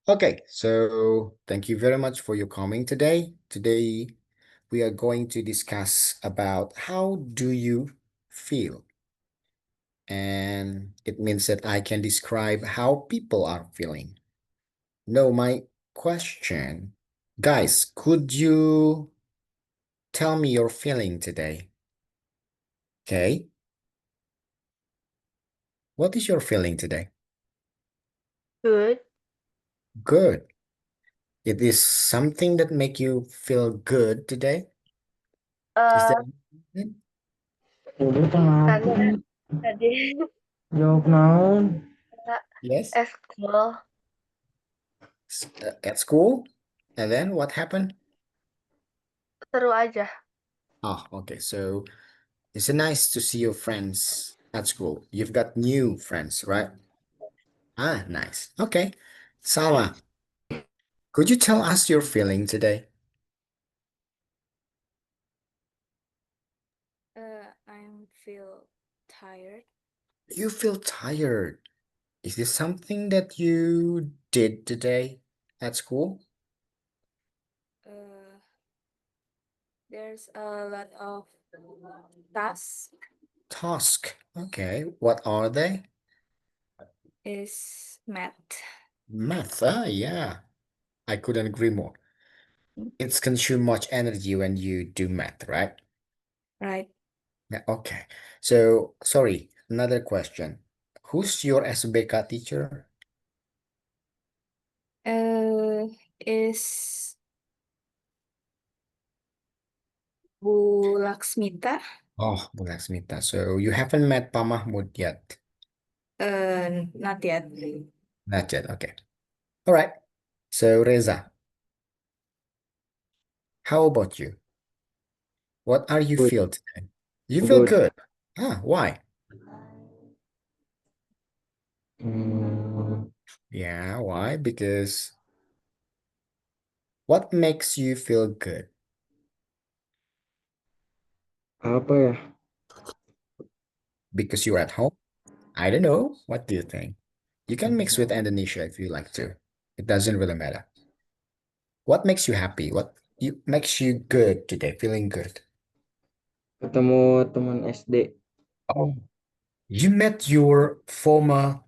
Okay, so thank you very much for your coming today. Today we are going to discuss about how do you feel? And it means that I can describe how people are feeling. No, my question, guys, could you tell me your feeling today? Okay, what is your feeling today? Good. Good. It is something that make you feel good today? Is Eh, that anything? Udah kenapa? karena tadi Jawab naon? Yes? eskul At school? And then what happened? seru aja. Oh, okay. So it's nice to see your friends at school. You've got new friends, right? Ah, nice. Okay. Salma, could you tell us your feeling today? I feel tired. You feel tired. Is this something that you did today at school? Uh, there's a lot of tasks. Task. Okay. What are they? Is math, Math. Ah, yeah. I couldn't agree more. It's consume much energy when you do math, right? right? Yeah, okay. So, sorry, another question. Who's your SBK teacher? Uh, is Bu Laksmita? Oh, Bu Laksmita. So, you haven't met Pa Mahmud yet? Not yet. Not yet, okay. All right. So, Reza, how about you? What are you Good, feel today? You feel good. good. Ah, why? Hmm, Yeah, why? Because what makes you feel good? apa ya? Because you're at home? I don't know. What do you think? You can mix with Indonesia if you like to. It doesn't really matter. What makes you happy? What makes you good today? Feeling good? Ketemu teman SD. Oh, you met your former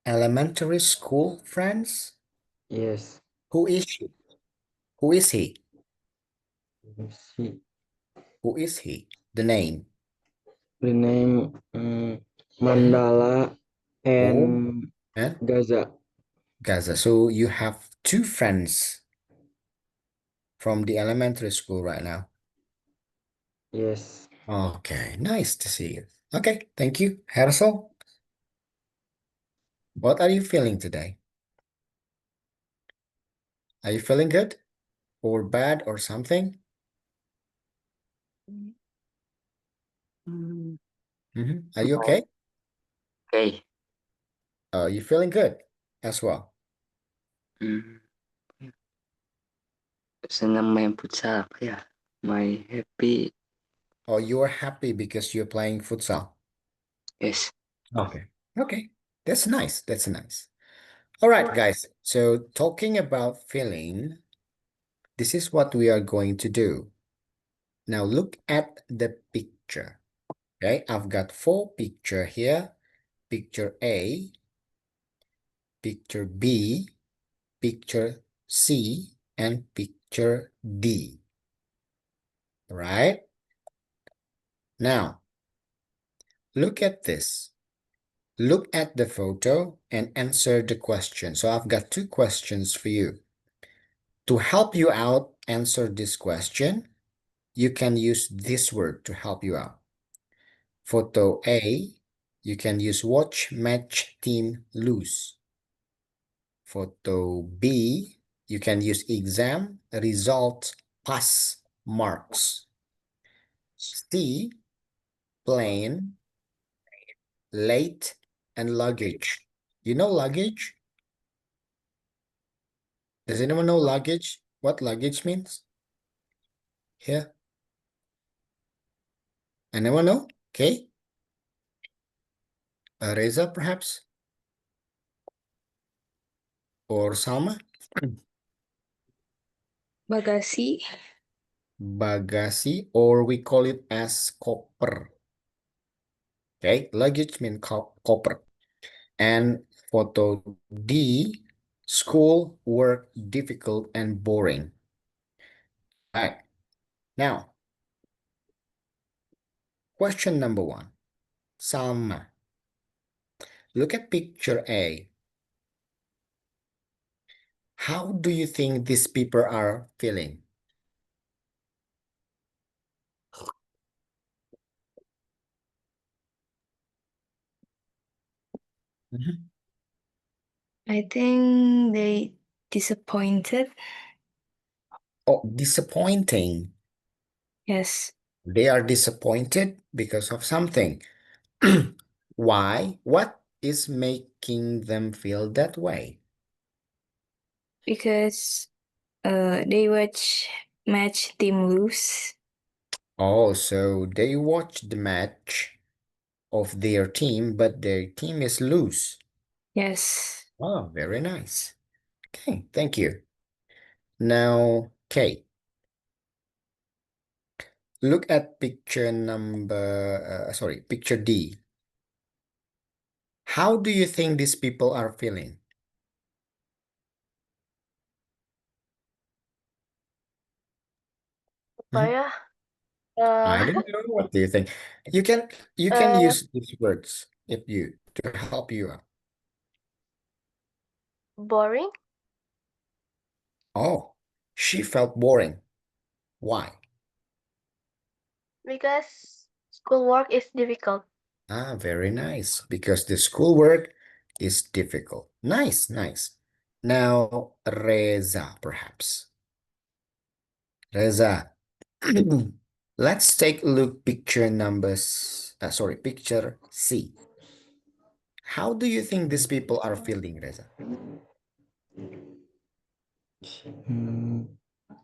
elementary school friends? Yes. Who is she? Who is he? Si Who is he? The name. the name Mandala Oh, and and Gaza. Gaza. So you have two friends from the elementary school right now. Yes. Okay, nice to see you. Okay, thank you. Hersel, what are you feeling today? Are you feeling good or bad or something? Hmm, Are you okay? Oke, You feeling good as well? hmm, senang main futsal apa ya? My happy, Or you are happy because you're playing futsal? yes. Okay. Okay. That's nice. That's nice. All right, guys. So talking about feeling, this is what we are going to do. Now look at the picture. Okay, I've got four picture here. Picture A, picture B, picture C, and picture D. Right? Now, look at this. Look at the photo and answer the question. So I've got two questions for you. To help you out answer this question, you can use this word to help you out. Photo A, you can use watch, match, team, lose. Photo B, you can use exam, result, pass, marks. C, plane, late, and luggage. You know luggage? Does anyone know luggage? What luggage means? Here? Anyone know? Okay. Reza, perhaps? or Salma? Bagasi. Bagasi, or we call it as koper. Okay, luggage means koper. And photo D, school, work, difficult, and boring. All right, now, question number 1. Salma, look at picture A. How do you think these people are feeling? Mhm. I think they disappointed. Oh, disappointing. Yes, They are disappointed because of something. Why? What is making them feel that way? because they watch match team lose. Oh, so they watch the match of their team, but their team is loose. Yes. Oh, very nice. Okay, thank you. Now, Kate, look at picture D. How do you think these people are feeling? Apa Mhm. ya? I Eh, don't know. What do you think? You can eh, use these words if you to help you out. boring Oh, she felt boring. Why? because schoolwork is difficult. Ah, very nice. Because the schoolwork is difficult. Nice, nice. Now, Reza, perhaps. Reza, let's take a look picture C. How do you think these people are feeling, Reza?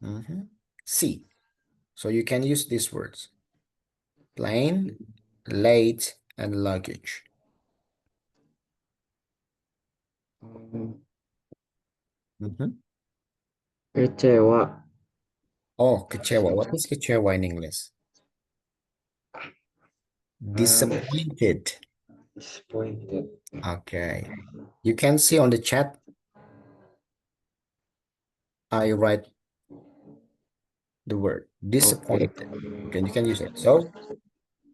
Mhm. C. So you can use these words. Plane, late, and luggage. Mhm. Kecewa. Oh, kecewa. What is kecewa in English? Disappointed. Disappointed. Okay. You can see on the chat, I write the word Okay. disappointed. Okay, you can use it. So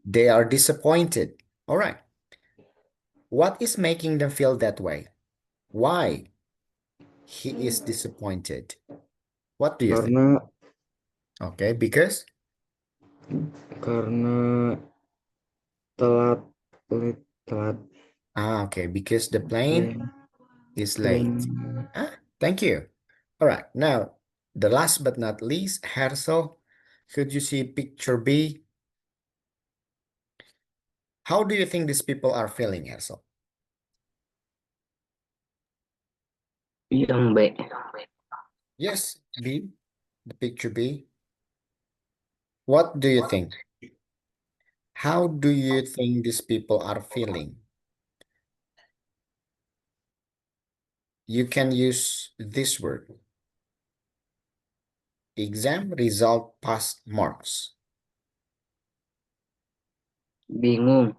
they are disappointed. All right. What is making them feel that way? Why he is disappointed? What do you think? Karena Okay, because karena telat telat okay, because the plane plane is late. plane Thank you. All right. Now, the last but not least, Hersel, could you see picture B? How do you think these people are feeling, Hersel? Yang B. Yes, B, the picture B. What do you think? How do you think these people are feeling? You can use this word. Exam result pass marks. Bingung.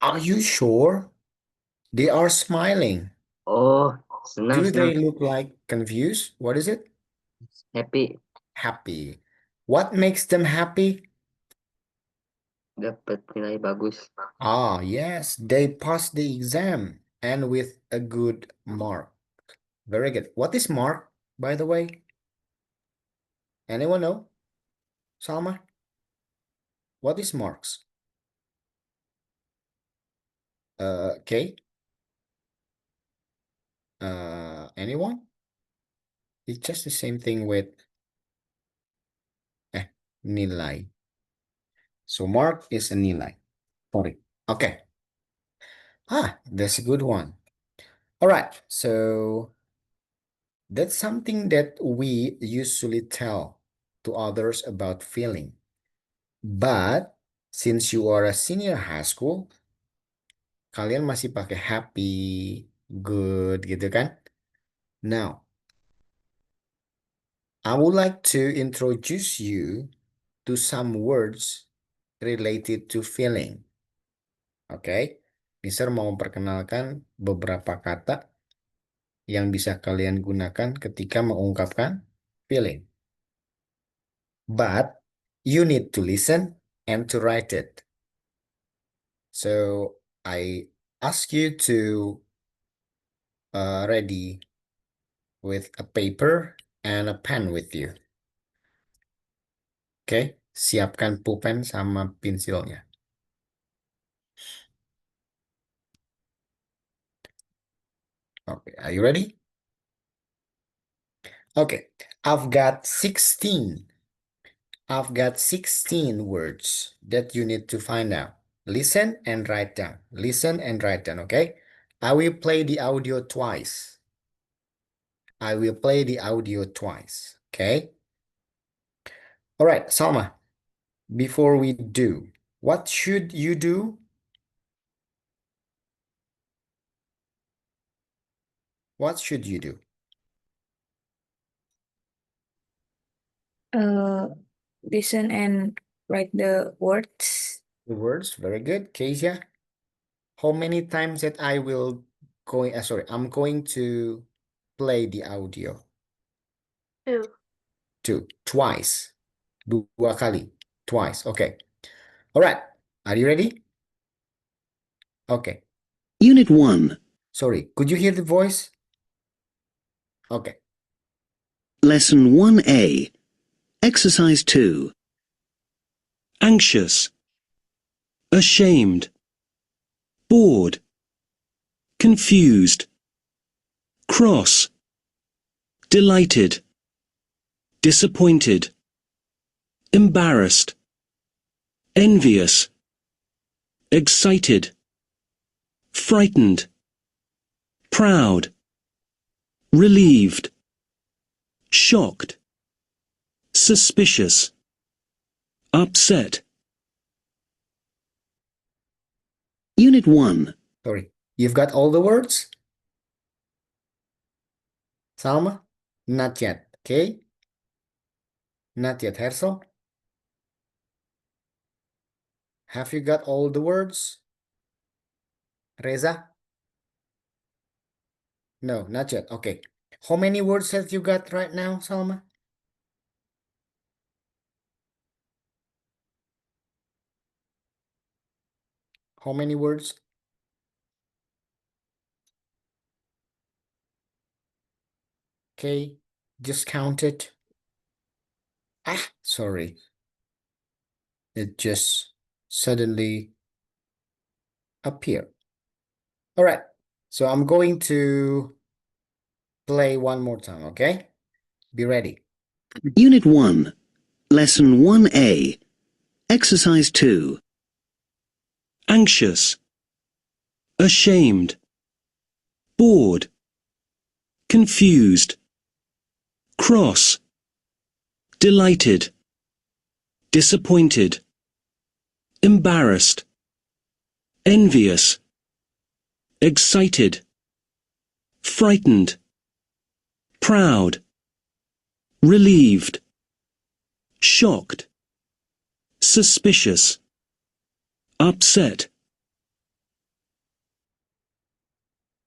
Are you sure? They are smiling. Oh, senang, Do they senang. look like confused? What is it? Happy. Happy. What makes them happy? Dapat nilai bagus. Ah, yes, they passed the exam and with a good mark. Very good. What is mark, by the way? Anyone know? Salma? What is marks? Okay. Anyone? It's just the same thing with nilai. So mark is a nilai. Sorry. Okay. That's a good one. All right. So that's something that we usually tell to others about feeling. But since you are a senior high school, kalian masih pakai happy, good gitu kan? Now, I would like to introduce you to some words related to feeling. Oke, Mister mau memperkenalkan beberapa kata yang bisa kalian gunakan ketika mengungkapkan feeling. But you need to listen and to write it. So I ask you to ready with a paper and a pen with you. Oke, siapkan pulpen sama pensilnya. Okay, are you ready? Okay, I've got 16 words that you need to find out. Listen and write down. Listen and write down, okay? I will play the audio twice. Okay? All right, Salma, before we do, what should you do? What should you do? Listen and write the words. The words, very good. Kezia, how many times that I'm going to play the audio? 2. Twice. Dua kali. Twice. Okay. All right. Are you ready? Okay. Unit 1, Sorry. Could you hear the voice? Okay. Lesson 1A, Exercise 2. Anxious, ashamed, bored, confused, cross, delighted, disappointed, embarrassed, envious, excited, frightened, proud, relieved, shocked, suspicious, upset. Unit 1, Sorry. You've got all the words? Salma? Not yet. Okay. Not yet. Hersel? Have you got all the words? Reza? No, not yet. Okay. How many words have you got right now, Salma? How many words? Okay. Just count it. Ah, sorry. It just suddenly appeared. All right. So I'm going to play one more time, okay? Be ready. Unit 1, Lesson 1A, Exercise 2. Anxious, ashamed, bored, confused, cross, delighted, disappointed, embarrassed, envious, excited, frightened, proud, relieved, shocked, suspicious, upset.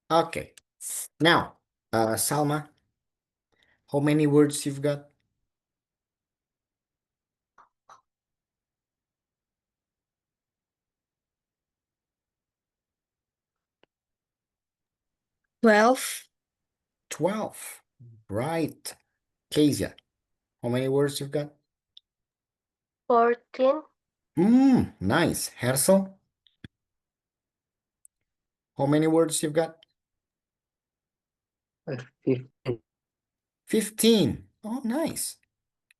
Okay. Now, Salma, how many words you've got? 12. 12. Right. Kezia, how many words you've got? 14. Nice. Hersel, how many words you've got? 15. 15. Oh, nice.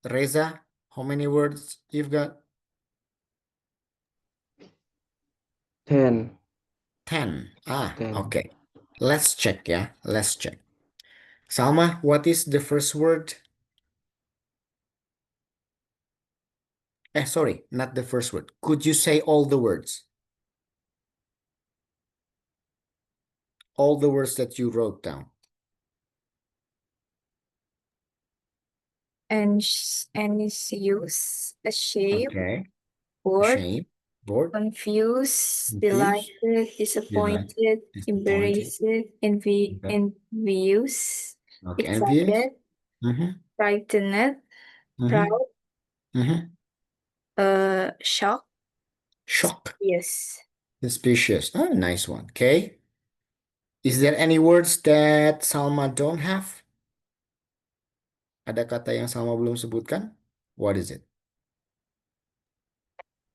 Reza, how many words you've got? 10. 10. Ah, 10. okay. Let's check, yeah. Let's check. Salma, what is the first word? Sorry, not the first word. Could you say all the words? All the words that you wrote down. anxious, ashamed, Okay. bored, Shame, bored, confused, confused, delighted, delighted, disappointed, disappointed. embarrassed, Okay. envious, Okay. Envious. excited, Mm-hmm. frightened, Mm-hmm. proud, Mm-hmm. shocked, Shock. yes. Suspicious. Oh, nice one. Okay. Is there any words that Salma don't have? Ada kata yang Salma belum sebutkan? What is it?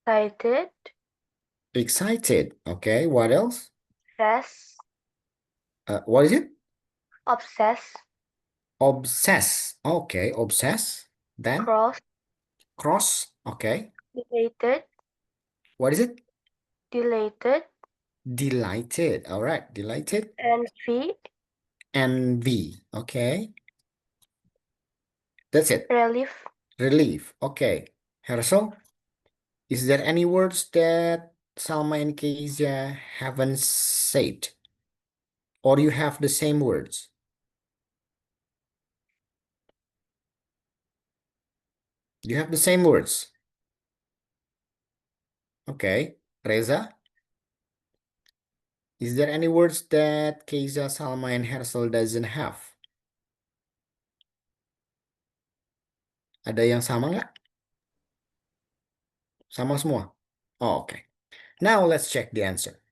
Excited, Excited. Okay. What else? stress, What is it? obsessed, Obsess. Okay. Obsess. Then cross, cross. Okay. delighted, What is it? delighted, Delighted. All right. Delighted. envy, Envy. Okay. That's it. relief, Relief. Okay. Hersel, is there any words that Salma and Kezia haven't said? Or you have the same words? You have the same words. Okay. Reza, is there any words that Kezia, Salma, and Hersel doesn't have? Ada yang sama nggak? Sama semua? Oh, okay. Now let's check the answer.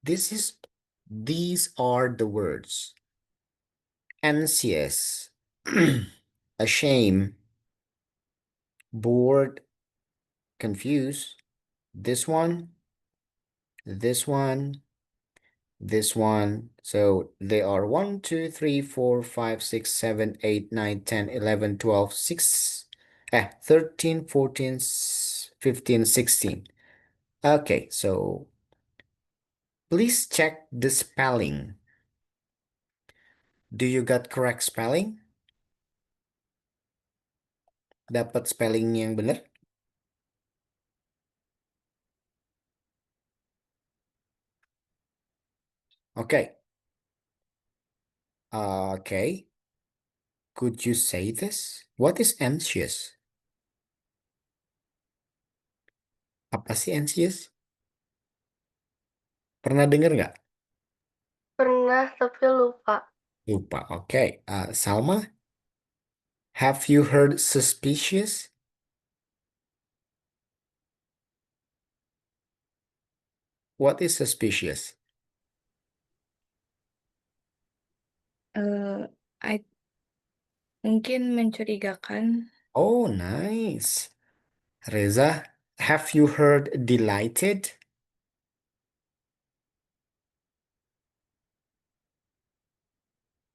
These are the words. Anxious, ashamed, bored, confused. This one, this one, this one. So they are 1, 2, 3, 4, 5, 6, 7, 8, 9, 10, 11, 12, 13, 14, 15, 16. Okay, so please check the spelling. Do you got correct spelling? Dapat spelling yang benar? Okay. Okay. Could you say this? What is anxious? Apa sih anxious? Pernah dengar nggak? pernah tapi lupa. Lupa. Okay. Salma, have you heard suspicious? What is suspicious? I mungkin mencurigakan. Oh, nice. Reza, have you heard delighted?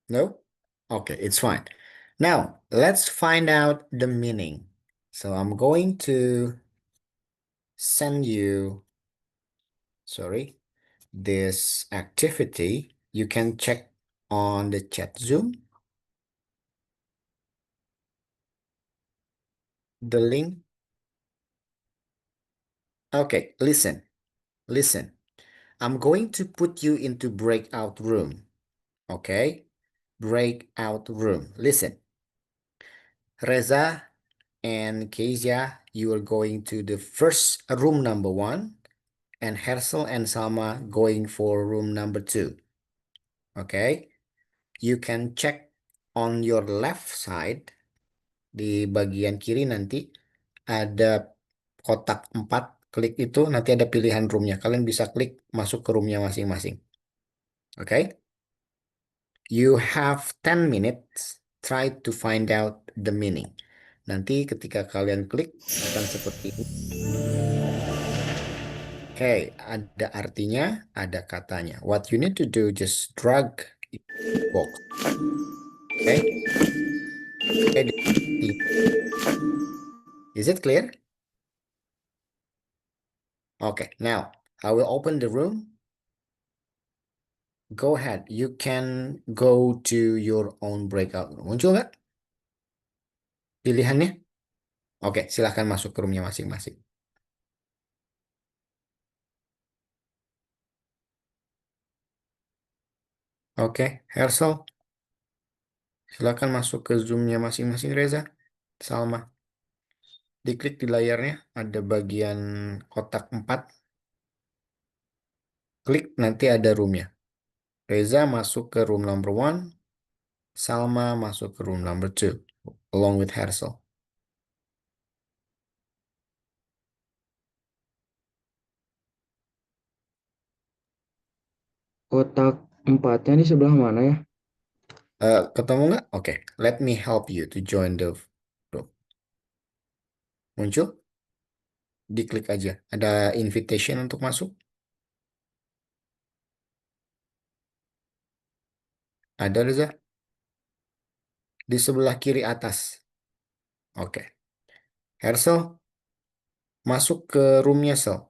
No? Okay, it's fine. Now, let's find out the meaning. So I'm going to send you, sorry, this activity. You can check on the chat Zoom, the link. Okay, listen, listen. I'm going to put you into breakout room. Okay? Breakout room. Listen. Reza and Kezia, you are going to the first room number 1, and Hersel and Salma going for room number 2. Okay? You can check on your left side, di bagian kiri nanti ada kotak 4. Klik itu, nanti ada pilihan roomnya. Kalian bisa klik masuk ke roomnya masing-masing. Okay? You have 10 minutes. Try to find out the meaning. Nanti ketika kalian klik akan seperti ini. Oke, ada artinya, ada katanya. What you need to do, just drag box. Okay? Is it clear? Okay, now I will open the room. Go ahead. You can go to your own breakout room. Muncul nggak pilihannya? Oke, silahkan masuk ke roomnya masing-masing. Oke, Hersel, silakan masuk ke Zoom-nya masing-masing, Reza. Salma. Diklik di layarnya, ada bagian kotak 4. Klik, nanti ada roomnya. Reza masuk ke room number 1. Salma masuk ke room number 2. Along with Hersel. Kotak empatnya di sebelah mana ya? Ketemu nggak? Oke, let me help you to join the group. Muncul? Diklik aja. Ada invitation untuk masuk? Ada, Reza? Di sebelah kiri atas. Oke. Hersel, masuk ke roomnya Sel.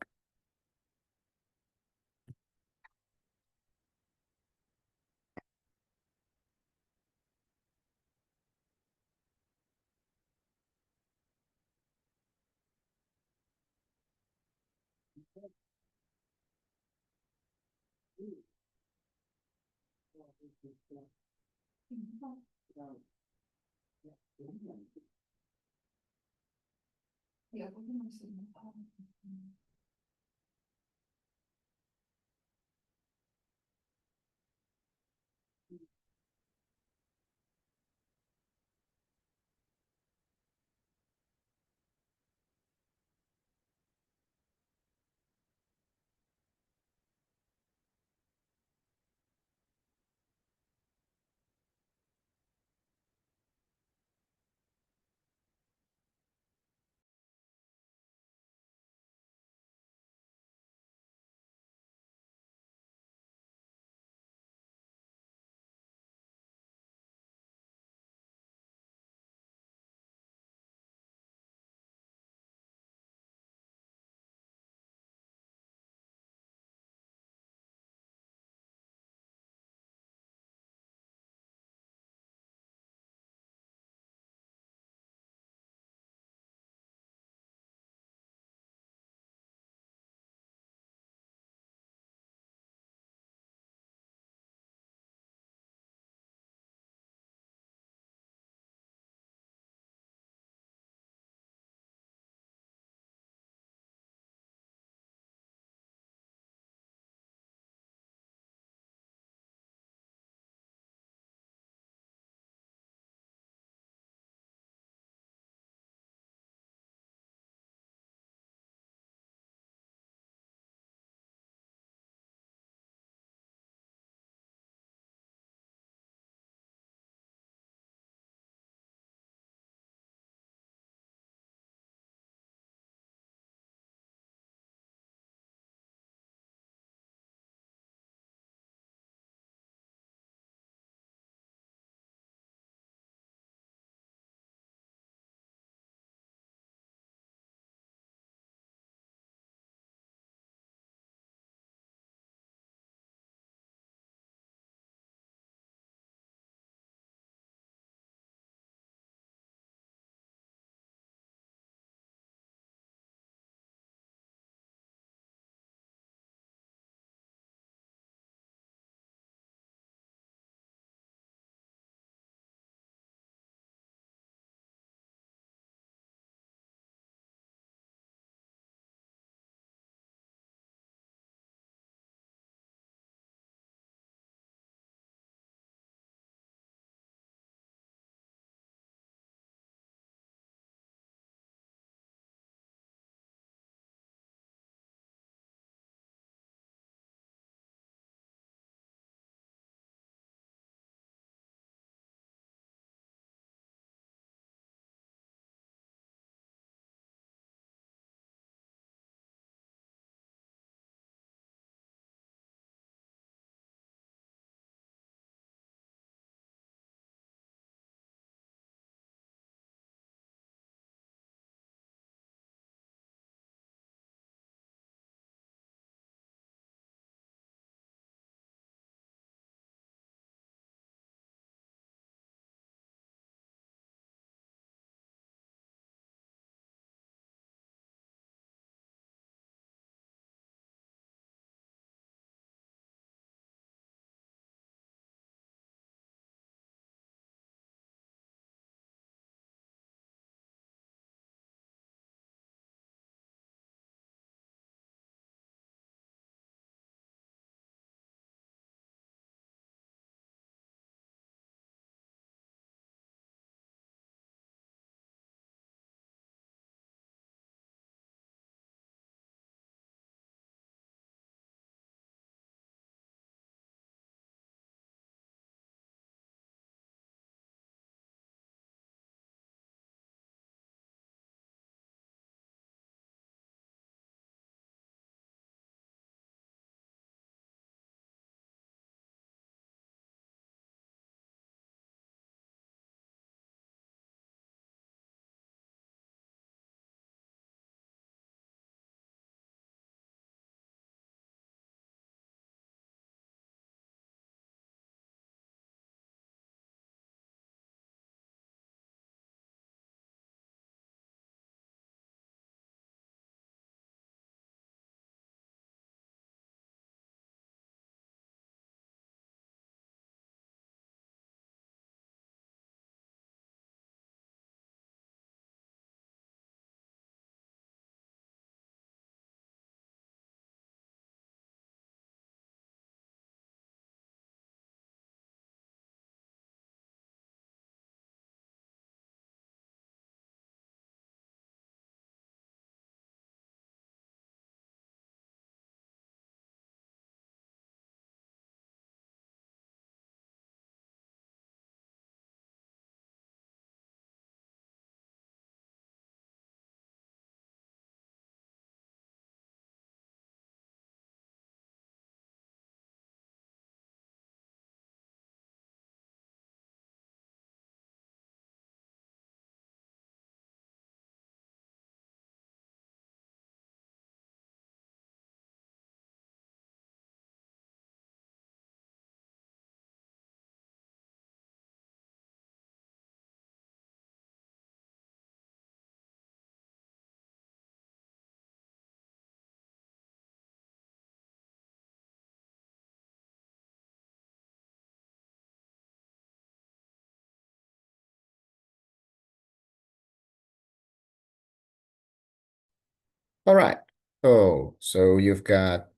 All right. Oh, so you've got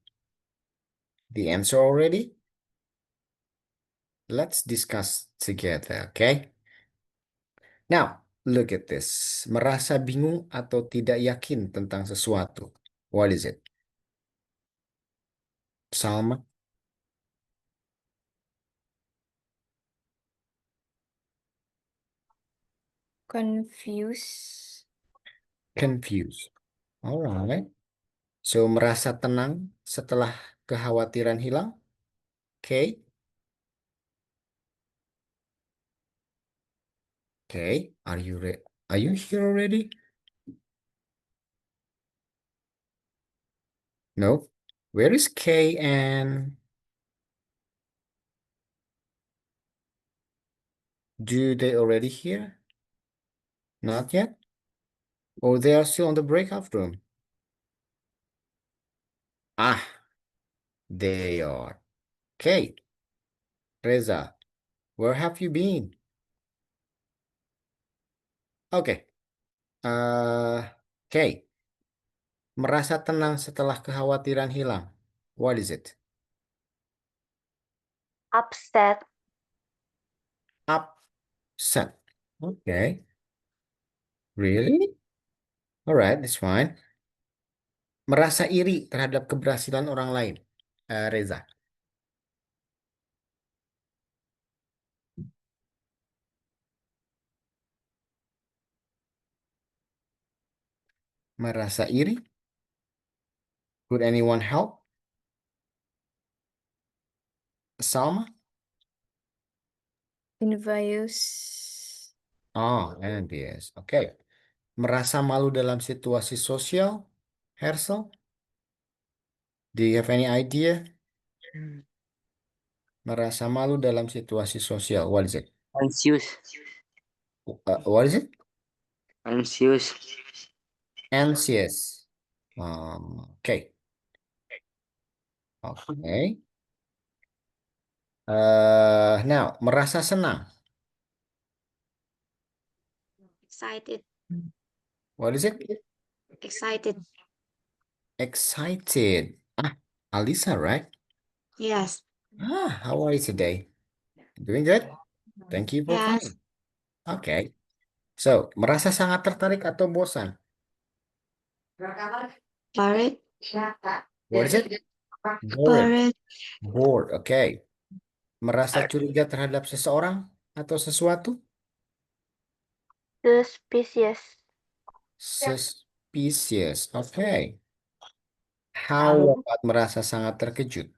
the answer already? Let's discuss together, okay? Now, look at this. Merasa bingung atau tidak yakin tentang sesuatu. What is it? Salma? Confuse. Confused. All right. So, merasa tenang setelah kekhawatiran hilang. Okay. Okay. Are you here already? No. Where is Kay and do they already here? Not yet? Or they are still on the breakout room? Ah, they are. Okay. Reza, where have you been? Okay. Okay. Merasa tenang setelah kekhawatiran hilang. What is it? Upset. Upset. Okay. Really? All right, that's fine. Merasa iri terhadap keberhasilan orang lain. Reza. Merasa iri? Could anyone help? Salma? Envious. Oh, envious. Okay. Merasa malu dalam situasi sosial? Hersel? Do you have any idea? Merasa malu dalam situasi sosial. What is it? Anxious. What is it? Anxious. Anxious. Okay. Okay. Now, merasa senang. Excited. What is it? Excited. Excited. Ah, Alisa, right? Yes. Ah, how are you today? Doing good? Thank you for Yes. coming. Okay. So, merasa sangat tertarik atau bosan? Worried. What is it? Bored. Worried. Bored. Okay. Merasa curiga terhadap seseorang atau sesuatu? Suspicious. Suspicious. Okay. How about merasa sangat terkejut?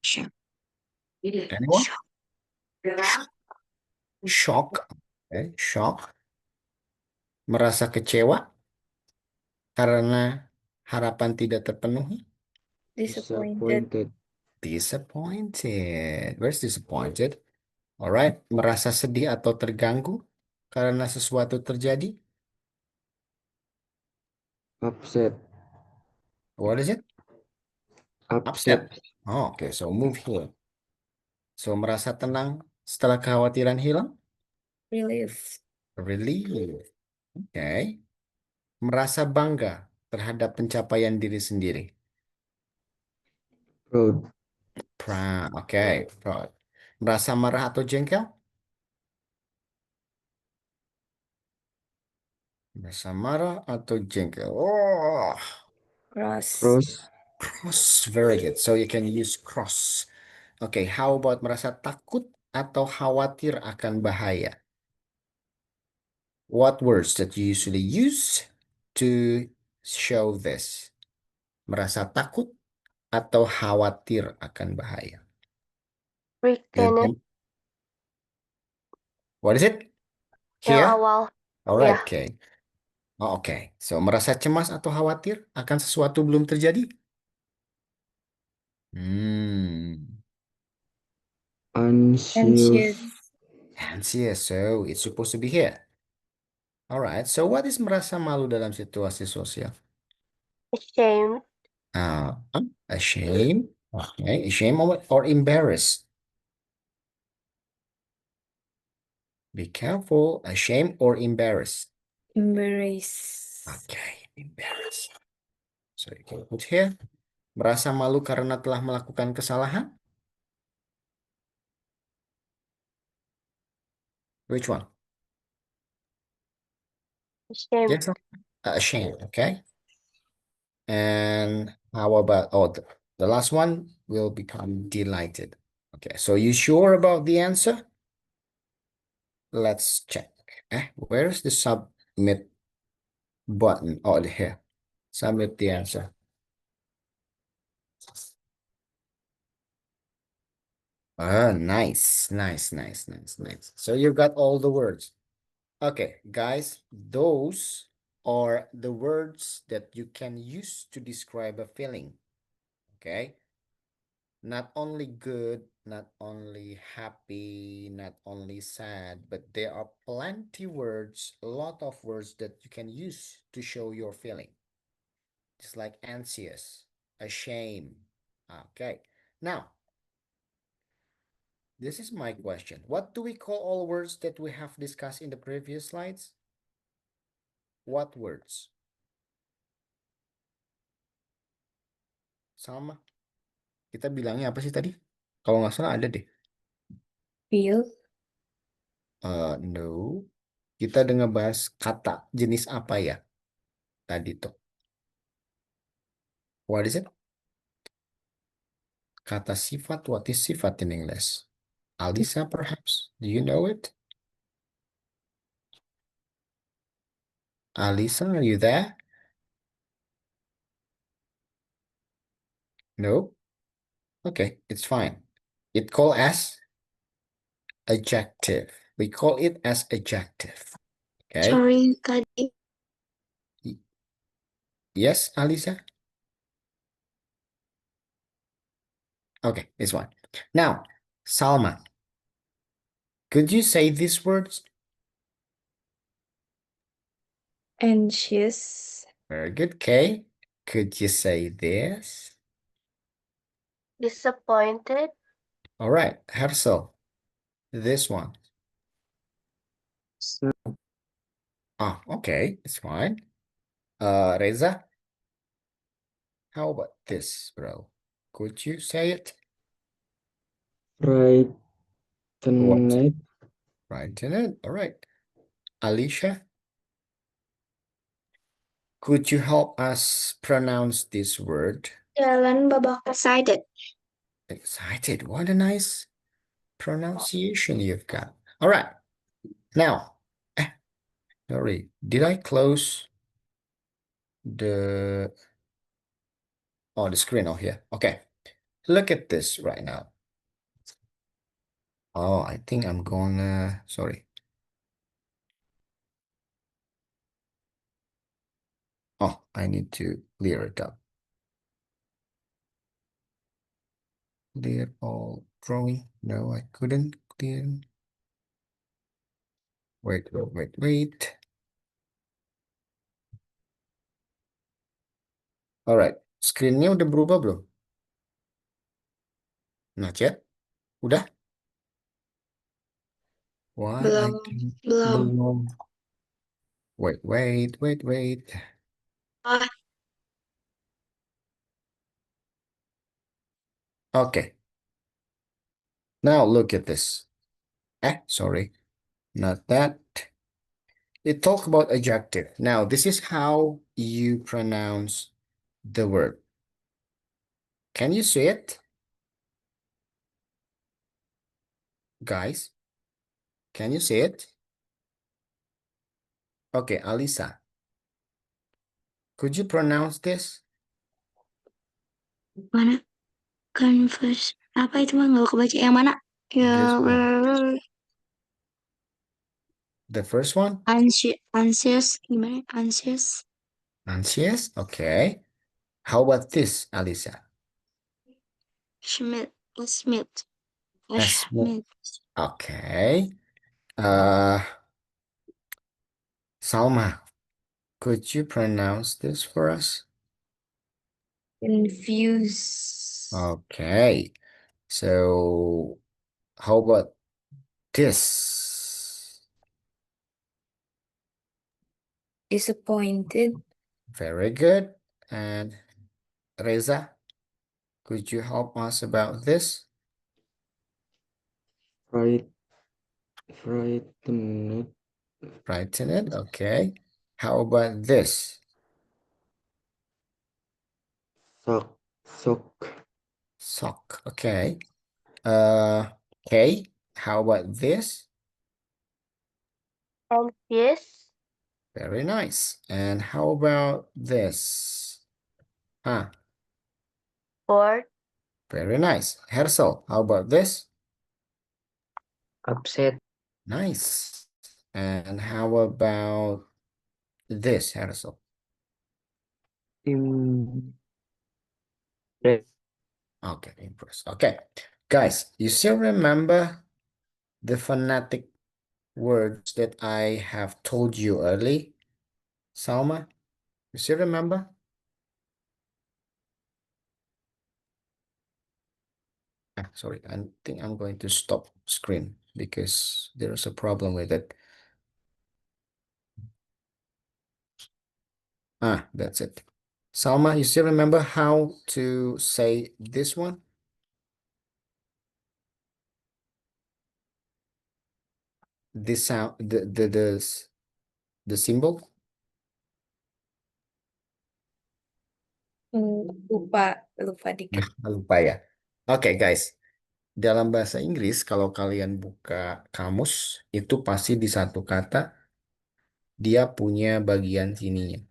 Shock. Anyone? Shock. Okay. Shock. Merasa kecewa karena harapan tidak terpenuhi. Disappointed. Disappointed. Where's disappointed? Alright. Merasa sedih atau terganggu karena sesuatu terjadi. Upset. What is it? Upset. Oh, okay. So move here. So merasa tenang setelah kekhawatiran hilang. Relief. Relief. Okay. Merasa bangga terhadap pencapaian diri sendiri. Proud. Proud. Okay. Proud. Merasa marah atau jengkel? Merasa marah atau jengkel? Oh, Cross. Cross. cross. Very good. So you can use cross. Okay. How about merasa takut atau khawatir akan bahaya? What words that you usually use to show this? Merasa takut atau khawatir akan bahaya? Pretended. What is it? Yang Here? awal. Alright, Ya. okay. Oh, okay. So, merasa cemas atau khawatir akan sesuatu belum terjadi? Anxious. Anxious. So, it's supposed to be here. Alright. So, what is merasa malu dalam situasi sosial? Ashamed. Ashamed. Okay. Ashamed or embarrassed? Be careful. Ashamed or embarrassed? Embrace. Okay. Embarrassed. So you can put here. Merasa malu karena telah melakukan kesalahan. Which one? Ashamed. Yes, ashamed. Okay. And how about, oh, the last one will become delighted. Okay, so you sure about the answer? Let's check. Where's the submit button? Oh, here. Submit the answer. Ah, nice. So you got all the words. Okay, guys, those are the words that you can use to describe a feeling. Okay. Not only good, not only happy, not only sad, but there are plenty words, a lot of words that you can use to show your feeling. Just like anxious, ashamed. Okay. Now, this is my question. What do we call all words that we have discussed in the previous slides? What words? Sama. Kita bilangnya apa sih tadi? Kalau nggak salah ada deh. Feel. No. Kita udah ngebahas kata jenis apa ya tadi tuh. What is it? Kata sifat. What is sifat in English? Alisa, perhaps? Do you know it? Alisa, are you there? No? Okay, it's fine. It called as adjective. We call it as adjective. Okay? Sorry, Kadi. Yes, Alisa? Okay, it's fine. Now, Salma, could you say these words? Anxious. Very good, Kay. Could you say this? Disappointed. All right, Hersel, this one. Sad. Ah, okay, it's fine. Reza, how about this, bro? Could you say it? Frightened. Frighten it. All right. Alicia, could you help us pronounce this word? Jalan babak excited. Excited. What a nice pronunciation you've got. All right. Now, sorry, did I close the screen? Oh, here. Okay. Look at this right now. Oh, I think I'm gonna, sorry. Oh, I need to clear it up. Clear all drawing. No, I couldn't clear. Wait. Alright, screennya udah berubah belum? Not yet? Udah? Why I Belum. can't- Belum. belum. Wait. Ah. Okay. Now look at this. Sorry. Not that. It talk about adjective. Now, this is how you pronounce the word. Can you see it? Guys, can you see it? Okay, Alisa. Could you pronounce this? Mana? Converse. Apa itu mah nggak kebaca yang mana? This Ya, one. The first one? anxious. Gimana? Anxious. Anxious? Okay. How about this, Alisa? Schmidt. Schmidt. Schmidt. Schmidt. Okay. Salma, could you pronounce this for us? Confused. Okay. So, how about this? Disappointed. Very good. And Reza, could you help us about this? Frightened. Brighten it. Okay. How about this? Sock. Sock. Okay. Okay. How about this? Envious. Very nice. And how about this? Huh. Bored. Very nice. Hersel, how about this? Upset. Nice. And how about this, Hersel? Impressed. Okay, impressed. Okay. Guys, you still remember the phonetic words that I have told you early? Salma, you still remember? Sorry, I think I'm going to stop screen because there's a problem with it. That's it. Salma, you still remember how to say this one? This sound, the symbol? Lupa dikit. Lupa ya. Oke, guys. Dalam bahasa Inggris, kalau kalian buka kamus, itu pasti di satu kata dia punya bagian sininya.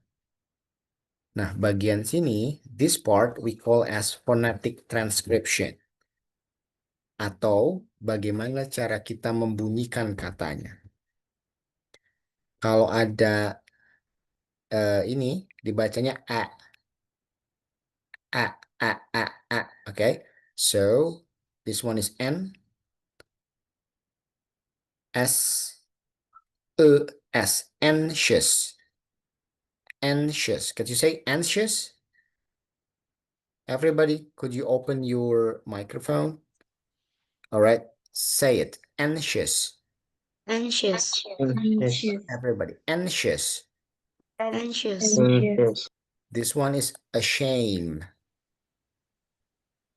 Nah, bagian sini, this part we call as phonetic transcription. Atau bagaimana cara kita membunyikan katanya. Kalau ada ini, dibacanya a. Okay, so this one is N, S, E, S, anxious. Anxious. Could you say anxious? Everybody, could you open your microphone? All right, say it. Anxious. Anxious. Everybody, anxious. Anxious. This one is ashamed.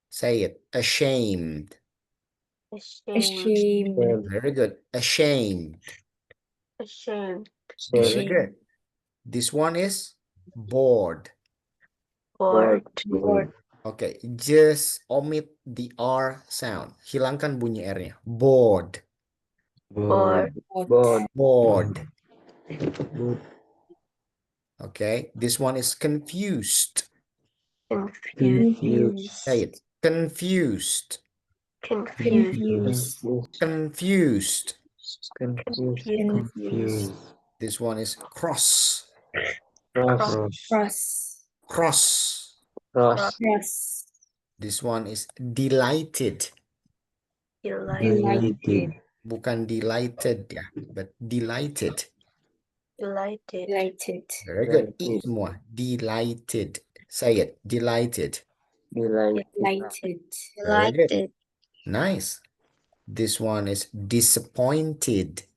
Say it. Ashamed. Ashamed. Very good. Ashamed. Ashamed. Very good. This one is bored. Bored. Okay, just omit the R sound. Hilangkan bunyi R-nya. Bored. Bored. Bored. Okay, this one is confused. Confused. Say it. Confused. Confused. Confused. Confused. This one is cross. Cross. Cross. This one is delighted. Delighted. Bukan delighted ya, but delighted. Delighted. Very good. I semua. Delighted. Say it. Delighted. Very good. Nice. This one is disappointed.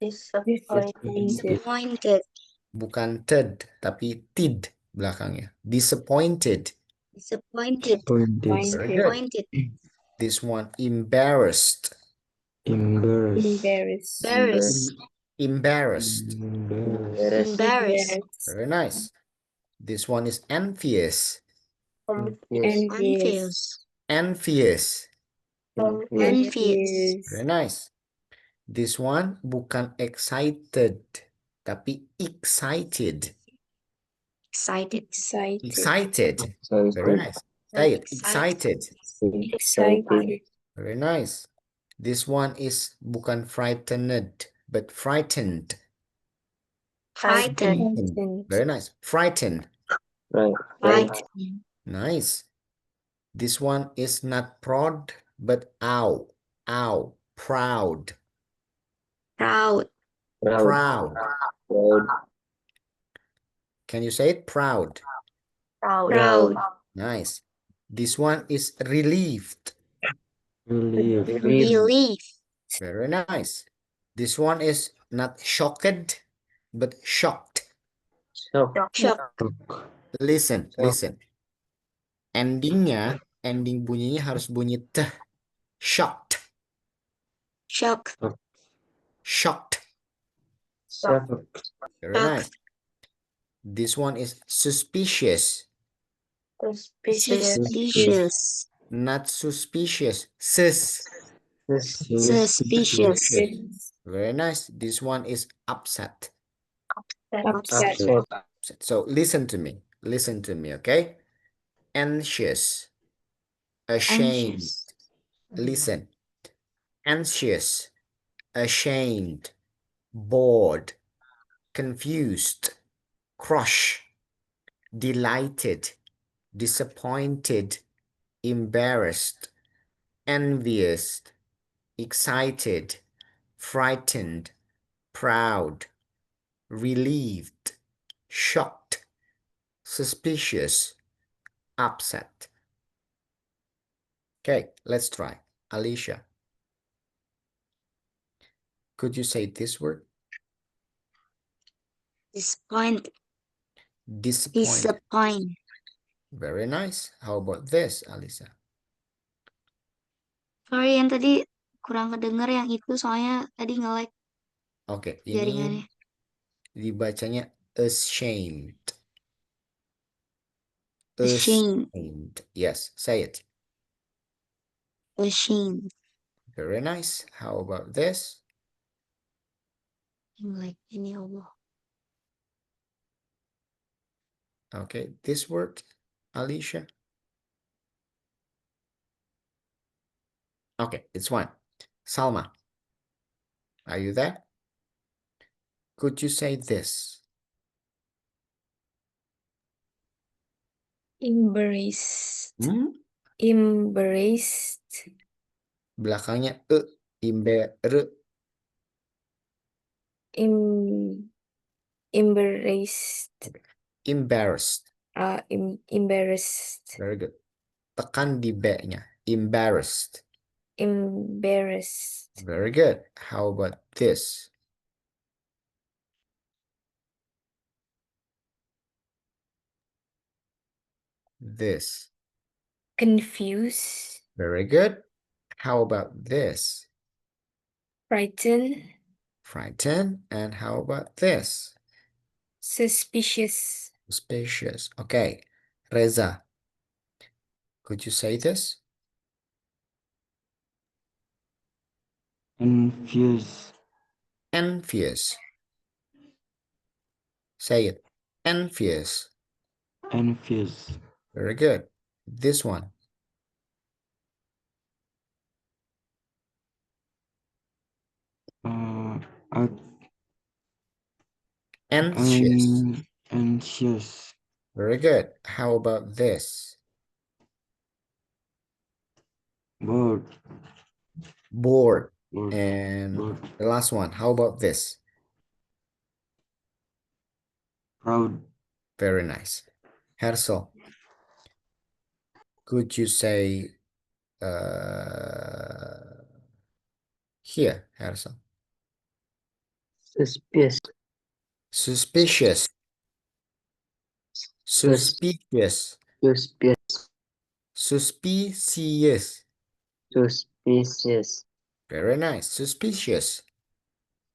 Disappointed. Bukan ted, tapi tid belakangnya. Disappointed. Disappointed. Very good. This one embarrassed. Embarrassed. Embarrassed. Embarrassed. Very nice. This one is envious. Envious. Envious. Envious. Very nice. This one bukan excited, tapi excited. Excited. Excited. Very nice. Say it. Excited. Very nice. This one is bukan frightened, but frightened. Frightened. Very nice. Frightened. Frightened. Nice. This one is not proud, but ow. Proud. Proud. Proud. Can you say it? Proud. Proud. Nice. This one is relieved. Relief. Very nice. This one is not shocked, but shocked. Shock. Shock. Listen, listen. Endingnya, ending bunyinya harus bunyi teh. Shocked, Shock. shocked. Shock. Very nice. This one is suspicious, Suspicious. Suspicious. not suspicious. Sus. Suspicious. Very nice. This one is upset. Upset. Upset. So listen to me. Listen to me, okay? Anxious, ashamed. Anxious. Listen. Anxious, ashamed, bored, confused, crushed, delighted, disappointed, embarrassed, envious, excited, frightened, proud, relieved, shocked, suspicious, upset. Okay, let's try. Alicia, could you say this word? Disappoint. Disappointed. Disappoint. Very nice. How about this, Alisa? Sorry, yang tadi kurang kedenger yang itu soalnya tadi nge-lag Oke, jaringannya. ini dibacanya ashamed. Ashamed. Ashamed. Yes, say it. Ashamed. Very nice. How about this? Like ini Allah. Okay, this word, Alicia. Okay, it's one. Salma, are you there? Could you say this? Embraced. Hmm? Embraced. Belakangnya Embraced. embarrassed. Embarrassed. Very good. Tekan di B-nya. Embarrassed. Embarrassed. Very good. How about this? This. Confused. Very good. How about this? Frightened. Frightened. And how about this? Suspicious. Suspicious. Okay. Reza, could you say this? Envious. Envious. Say it. Envious. Envious. Very good. This one. Anxious. Anxious. Very good. How about this? Bored. Bored. Bored. And Bored. the last one. How about this? Proud. Very nice. Hersel, could you say here, Hersel? Suspicious. Suspicious. Suspicious. Suspicious. Suspicious. Suspicious. Very nice. Suspicious.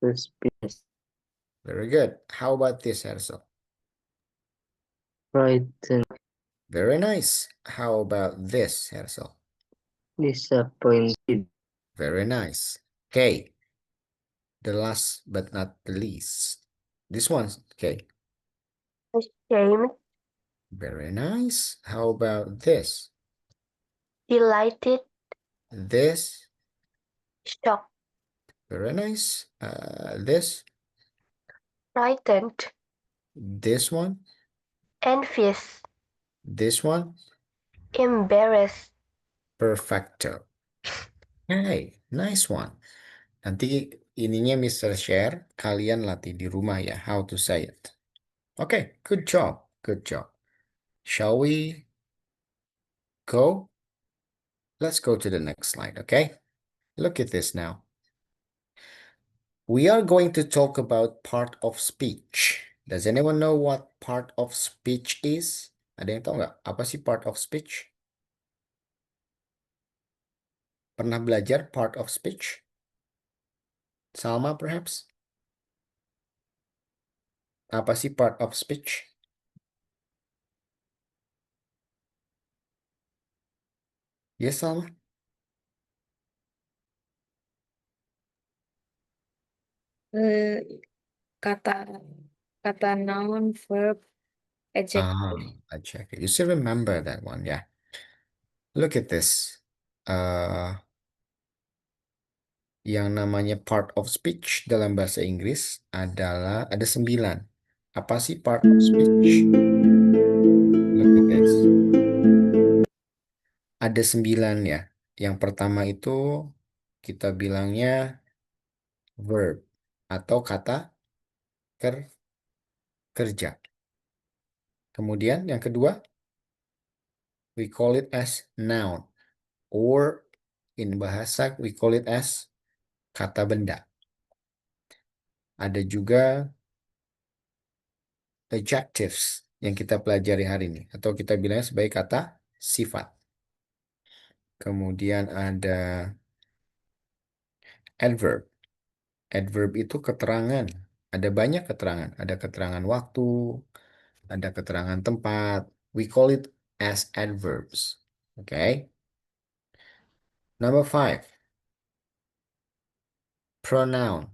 Suspicious. Very good. How about this, Hersel? Frightened. Very nice. How about this, Hersel? Disappointed. Very nice. Okay. The last but not the least. This one's okay. Ashamed. Very nice. How about this? Delighted. This. Shocked. Very nice. This. Frightened. This one. Envious. This one. Embarrassed. Perfecto. Hey, nice one. Nanti ininya Mr. Share, kalian latih di rumah ya, how to say it. Okay, good job. Good job. Shall we go? Let's go to the next slide, okay? Look at this now. We are going to talk about part of speech. Does anyone know what part of speech is? Ada yang tahu nggak? Apa sih part of speech? Pernah belajar part of speech? Salma, perhaps? Apa sih part of speech? Yes, Salma? Eh, kata noun, verb, adjective. I check it. You still remember that one, yeah? Look at this. Yang namanya part of speech dalam bahasa Inggris adalah ada 9. Apa sih part of speech? Look at this. Ada 9 ya. Yang pertama itu kita bilangnya verb atau kata kerja. Kemudian yang kedua, we call it as noun. Or in bahasa we call it as kata benda. Ada juga adjectives yang kita pelajari hari ini. Atau kita bilangnya sebagai kata sifat. Kemudian ada adverb. Adverb itu keterangan. Ada banyak keterangan. Ada keterangan waktu, ada keterangan tempat. We call it as adverbs. Okay. Number 5. Pronoun.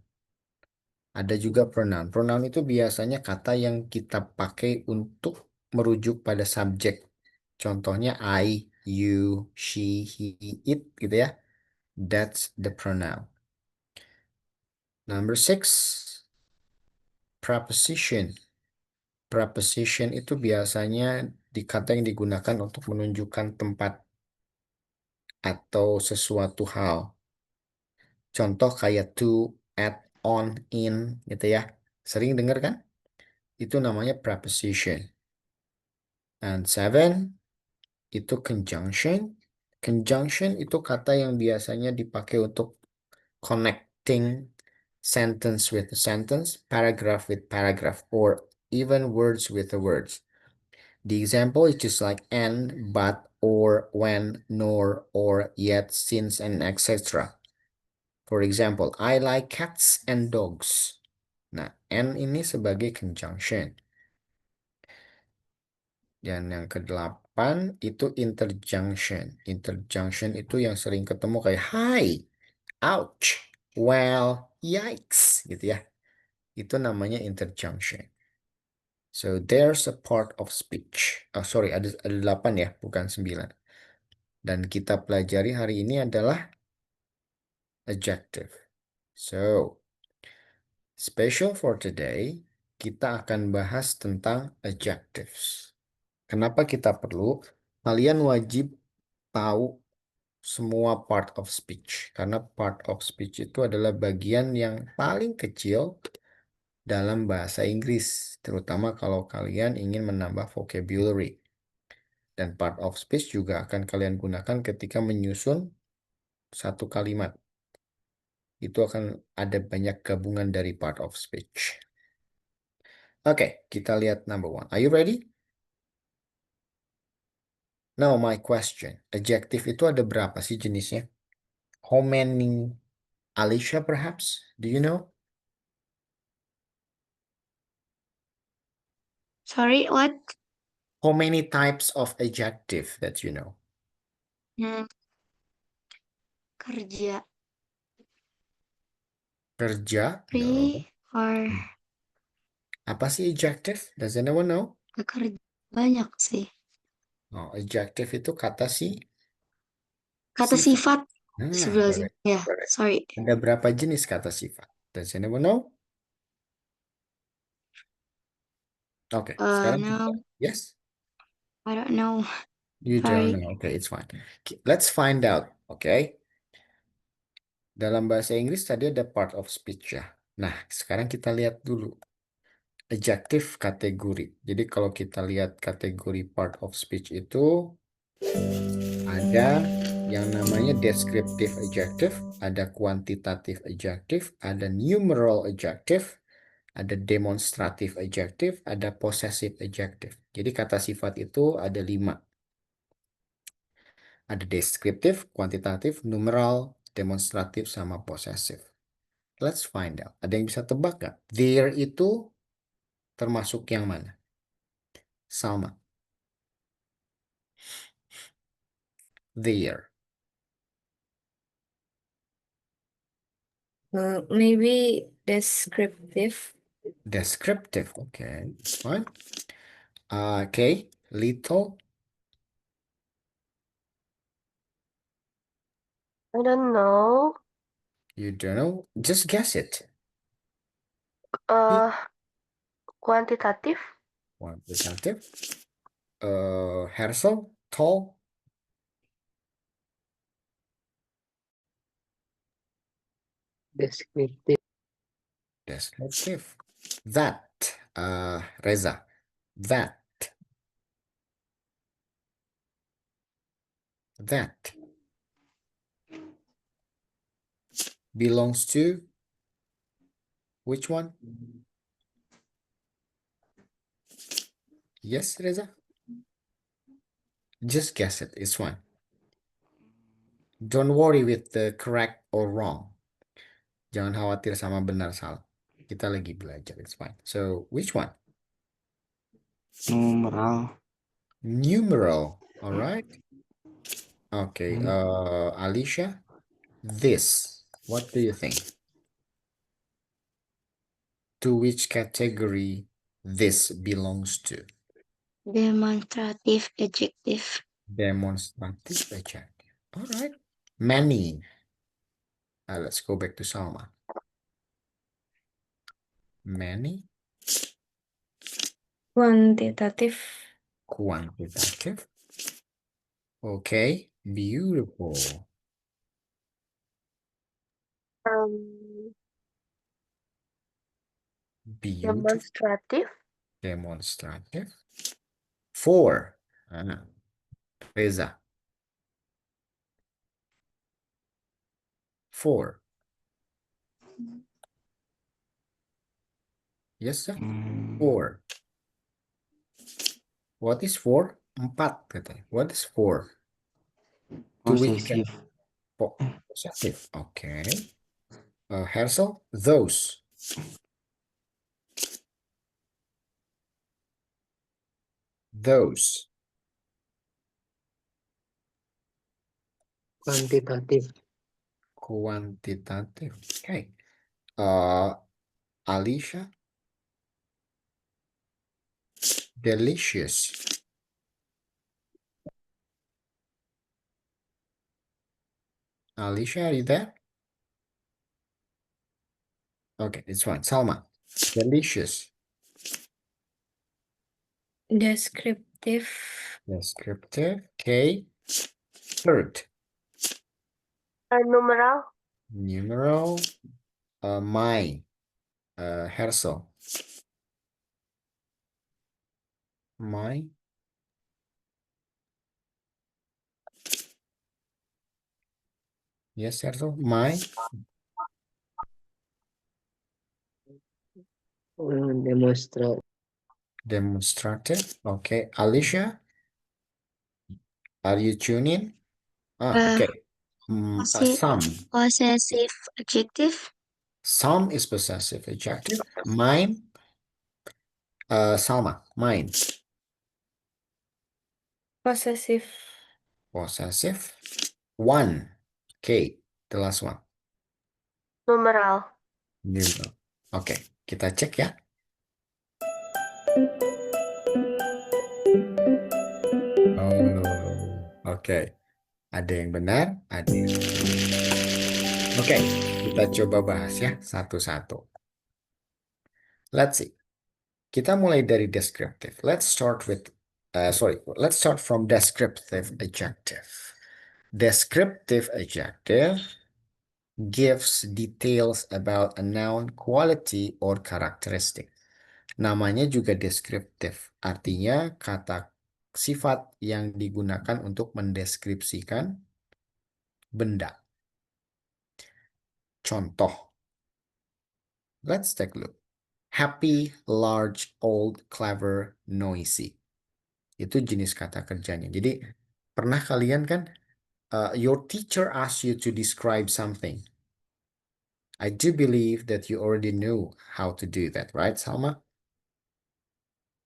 Ada juga pronoun. Pronoun itu biasanya kata yang kita pakai untuk merujuk pada subjek. Contohnya I, you, she, he, it gitu ya. That's the pronoun. Number 6. Preposition. Preposition itu biasanya kata yang digunakan untuk menunjukkan tempat atau sesuatu hal. Contoh kayak to, at, on, in gitu ya. Sering dengar kan? Itu namanya preposition. And 7 itu conjunction. Conjunction itu kata yang biasanya dipakai untuk connecting sentence with sentence, paragraph with paragraph, or even words with the words. The example is just like and, but, or, when, nor, or, yet, since, and etc. For example, I like cats and dogs. Nah, and ini sebagai conjunction. Dan yang ke-8 itu interjunction. Interjunction itu yang sering ketemu kayak hi, ouch, well, yikes gitu ya. Itu namanya interjunction. So there's a part of speech. Oh, sorry, ada 8 ya, bukan 9. Dan kita pelajari hari ini adalah adjective. So, special for today, kita akan bahas tentang adjectives. Kenapa kita perlu? Kalian wajib tahu semua part of speech. Karena part of speech itu adalah bagian yang paling kecil dalam bahasa Inggris. Terutama kalau kalian ingin menambah vocabulary. Dan part of speech juga akan kalian gunakan ketika menyusun satu kalimat. Itu akan ada banyak gabungan dari part of speech. Oke, kita lihat number 1. Are you ready? Now my question, adjective itu ada berapa sih jenisnya? How many? Alicia perhaps? Do you know? Sorry, what? How many types of adjective that you know? Kerja. Kerja? No. Free or Apa sih adjective? Does anyone know? kerja. Banyak sih. Oh, adjective itu kata Kata sifat. Nah, Sebelum ya, correct. sorry. Ada berapa jenis kata sifat? Does anyone know? Oke, sekarang No, yes? I don't know. You Sorry. don't know. Okay, it's fine. Let's find out, okay? Dalam bahasa Inggris tadi ada part of speech ya. Nah, sekarang kita lihat dulu. Adjective kategori. Jadi kalau kita lihat kategori part of speech itu ada yang namanya descriptive adjective, ada quantitative adjective, ada numeral adjective, ada demonstrative adjective, ada possessive adjective. Jadi kata sifat itu ada 5. Ada deskriptif, kuantitatif, numeral, demonstratif, sama possessive. Let's find out. Ada yang bisa tebak nggak? There itu termasuk yang mana? Salma. There. Maybe descriptive. Descriptive. Okay, fine. Okay, little. I don't know. You don't know. Just guess it. Uh, Quantitative. Quantitative. Hersel, tall. Deskriptif. Descriptive. That. Reza. That. That belongs to which one? Yes, Reza? Just guess it. It's one. Don't worry with the correct or wrong. Jangan khawatir sama benar salah. Kita lagi belajar. It's fine. So, which one? Numeral. Numeral. All right. Okay. Alicia, this. What do you think? To which category this belongs to? Demonstrative adjective. Demonstrative adjective. All right. Many. Let's go back to Salma. Many. Quantitative. Quantitative. Okay. Beautiful. Beautiful. Demonstrative. Demonstrative. 4. Reza. 4. Yes, sir. 4. What is 4? 4 katanya. What is 4? To which Possessive. possessive. Okay. Hersel, those. Those. Kuantitatif. Quantitative. Okay. Alicia. Delicious. Alicia, are you there? Okay, it's fine. Salma. Delicious. Descriptive. Descriptive. Okay. Third. Numeral. Numeral. My. Hersel. My. Yes, Hersel. My. Demonstrative. Okay. Alicia, are you tuning? Okay. Some. Possessive adjective. Some is possessive adjective. Mine. Salma. Mine. Possessive. Possessive. One. Okay. The last one. Numeral. Numeral. Oke, kita cek ya. Oh, oke. Ada yang benar, ada yang salah. Oke, kita coba bahas ya satu-satu. Let's see. Kita mulai dari descriptive. Let's start from descriptive adjective. Descriptive adjective gives details about a noun, quality, or characteristic. Namanya juga deskriptif, artinya kata sifat yang digunakan untuk mendeskripsikan benda. Contoh. Let's take a look. Happy, large, old, clever, noisy. Itu jenis kata kerjanya. Jadi, pernah kalian kan, your teacher asks you to describe something. I do believe that you already know how to do that, right, Salma?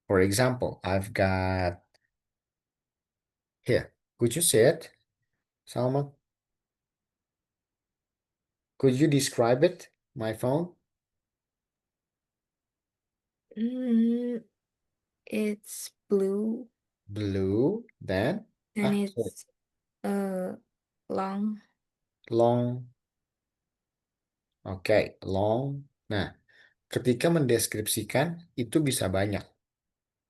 For example, I've got here. Could you say it, Salma? Could you describe it, my phone? It's blue Blue, then and sorry, it's long. long. Oke, long. Nah, ketika mendeskripsikan itu bisa banyak.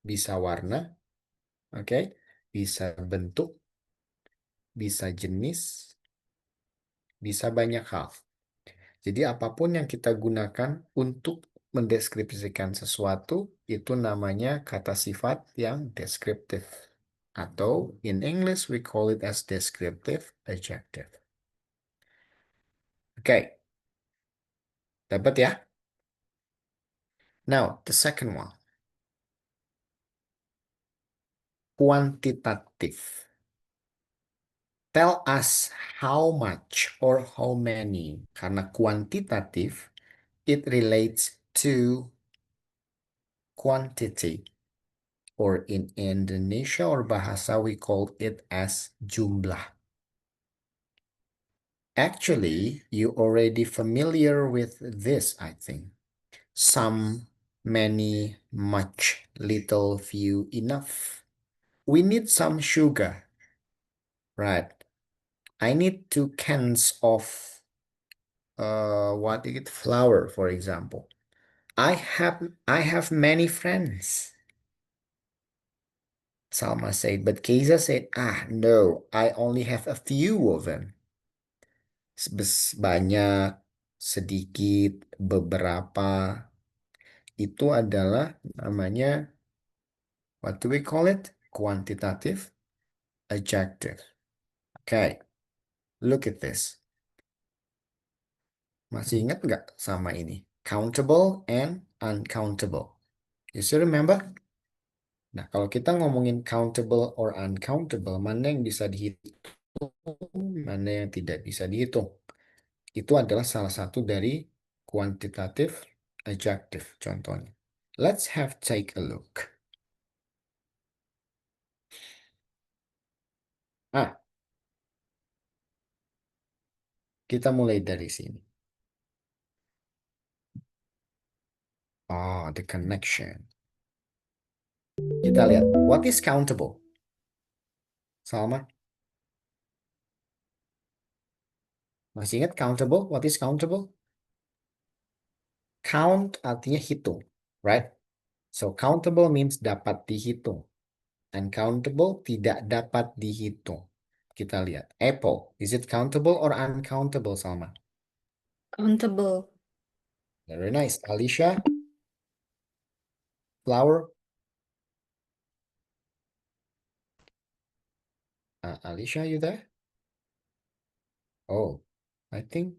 Bisa warna, oke, bisa bentuk, bisa jenis, bisa banyak hal. Jadi apapun yang kita gunakan untuk mendeskripsikan sesuatu itu namanya kata sifat yang deskriptif. Atau in English we call it as descriptive adjective. Oke. Dapat ya? Now, the second one. Kuantitatif. Tell us how much or how many. Karena kuantitatif, it relates to quantity. Or in Indonesia or bahasa, we call it as jumlah. Actually, you already familiar with this, I think. Some, many, much, little, few, enough. We need some sugar. Right. I need 2 cans of flour, for example. I have many friends. Salma said, but Keiza said, no, I only have a few of them. Banyak, sedikit, beberapa. Itu adalah namanya, what do we call it? Quantitative adjective. Okay, look at this. Masih ingat nggak sama ini? Countable and uncountable. You still remember? Nah, kalau kita ngomongin countable or uncountable, mana yang bisa dihitung, mana yang tidak bisa dihitung. Itu adalah salah satu dari quantitative adjective contohnya. Let's take a look. Kita mulai dari sini. The connection. Kita lihat, what is countable? Salma? Masih ingat countable? What is countable? Count artinya hitung, right? So countable means dapat dihitung. Uncountable tidak dapat dihitung. Kita lihat. Apple, is it countable or uncountable, Salma? Countable. Very nice. Alicia? Flower? Alicia, you there? Oh, I think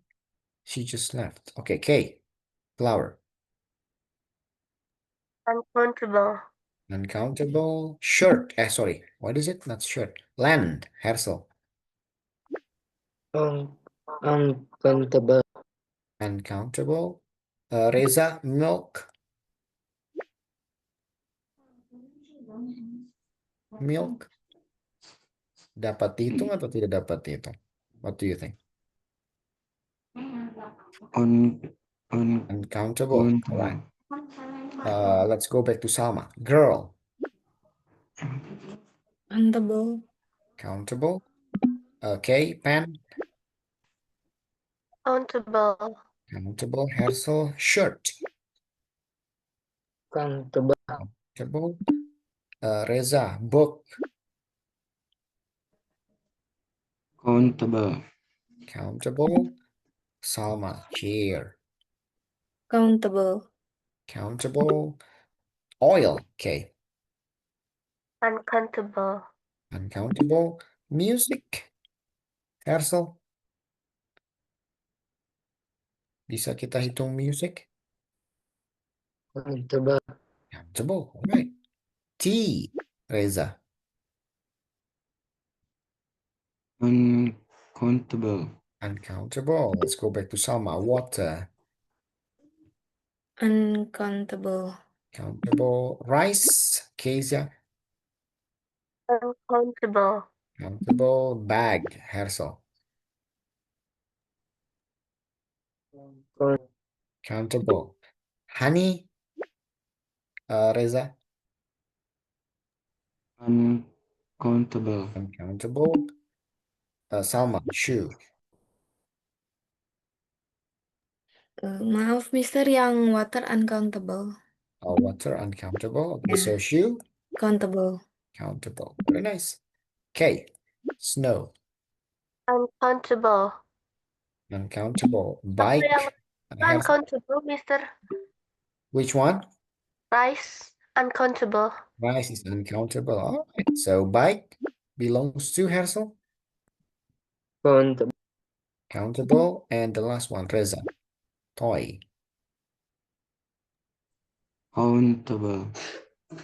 she just left. Okay, Kay. Flower. Uncountable. Uncountable. Shirt. Sorry. What is it? Not shirt. Land. Hersel. Uncountable. Uncountable. Reza. Milk. Milk. Dapat dihitung atau tidak dapat dihitung? What do you think? Uncountable. Right. Let's go back to Salma. Girl. Countable. Countable. Okay. Pen. Countable. Countable. Hersel. Shirt. Countable. Countable. Reza. Book. Countable. Countable. Salma. Chair. Countable. Countable. Oil. Okay. Uncountable. Uncountable. Music. Hersel. Bisa kita hitung music? Countable. Countable. All right. T, Reza. Uncountable. Uncountable. Let's go back to Salma. Water. Uncountable. Countable. Rice. Kezia. Uncountable. Countable. Bag. Hersel. Countable. Honey. Reza. Uncountable. Uncountable. Salma. Shoe. Maaf, Mister, yang water uncountable. Water. Uncountable. Okay, Yeah. so shoe. Countable. Countable. Very nice. K. Snow. Uncountable. Uncountable. Apa Bike. yang Hersel. uncountable, Mister? Which one? Rice. Uncountable. Rice is uncountable. All right. So bike belongs to Hersel. Countable. Countable. And the last one, Reza. Toy. Countable.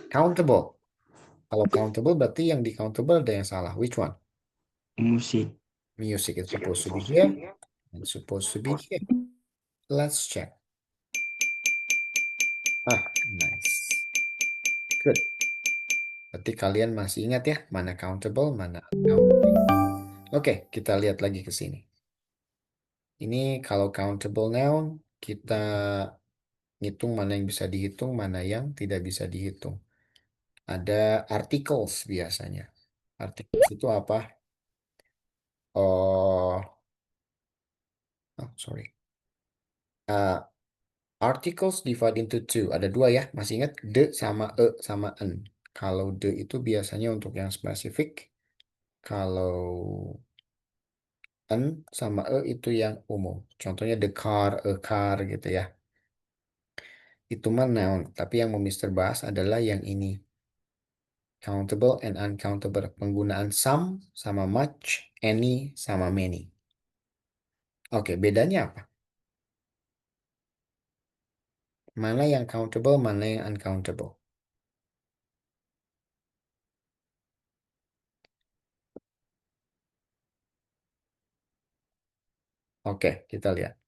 Countable. Kalau countable berarti yang di countable ada yang salah. Which one? Musik. Music is supposed to be here and supposed to be here. Let's check. Nice. Good. Berarti kalian masih ingat ya mana countable, mana uncountable. Oke, kita lihat lagi ke sini. Ini kalau countable noun kita ngitung mana yang bisa dihitung, mana yang tidak bisa dihitung. Ada articles biasanya. Articles itu apa? Sorry. Articles divide into two. Ada dua ya. Masih ingat? The sama e sama en. Kalau the itu biasanya untuk yang spesifik. Kalau en sama e itu yang umum. Contohnya the car, a car gitu ya. Itu mah noun. Tapi yang mau Mister bahas adalah yang ini. Countable and uncountable. Penggunaan some sama much, any sama many. Oke, bedanya apa? Mana yang countable, mana yang uncountable? Oke, kita lihat.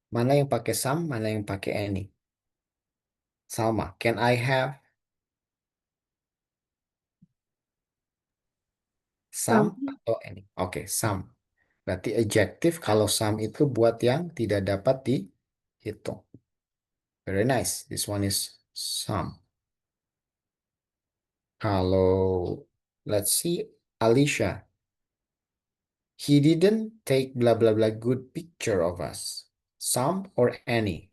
Mana yang pakai some, mana yang pakai any? Salma, can I have some atau any? Oke, some. Berarti adjective kalau some itu buat yang tidak dapat dihitung. Very nice. This one is some. Kalau let's see Alicia. He didn't take blah blah blah good picture of us. Some or any?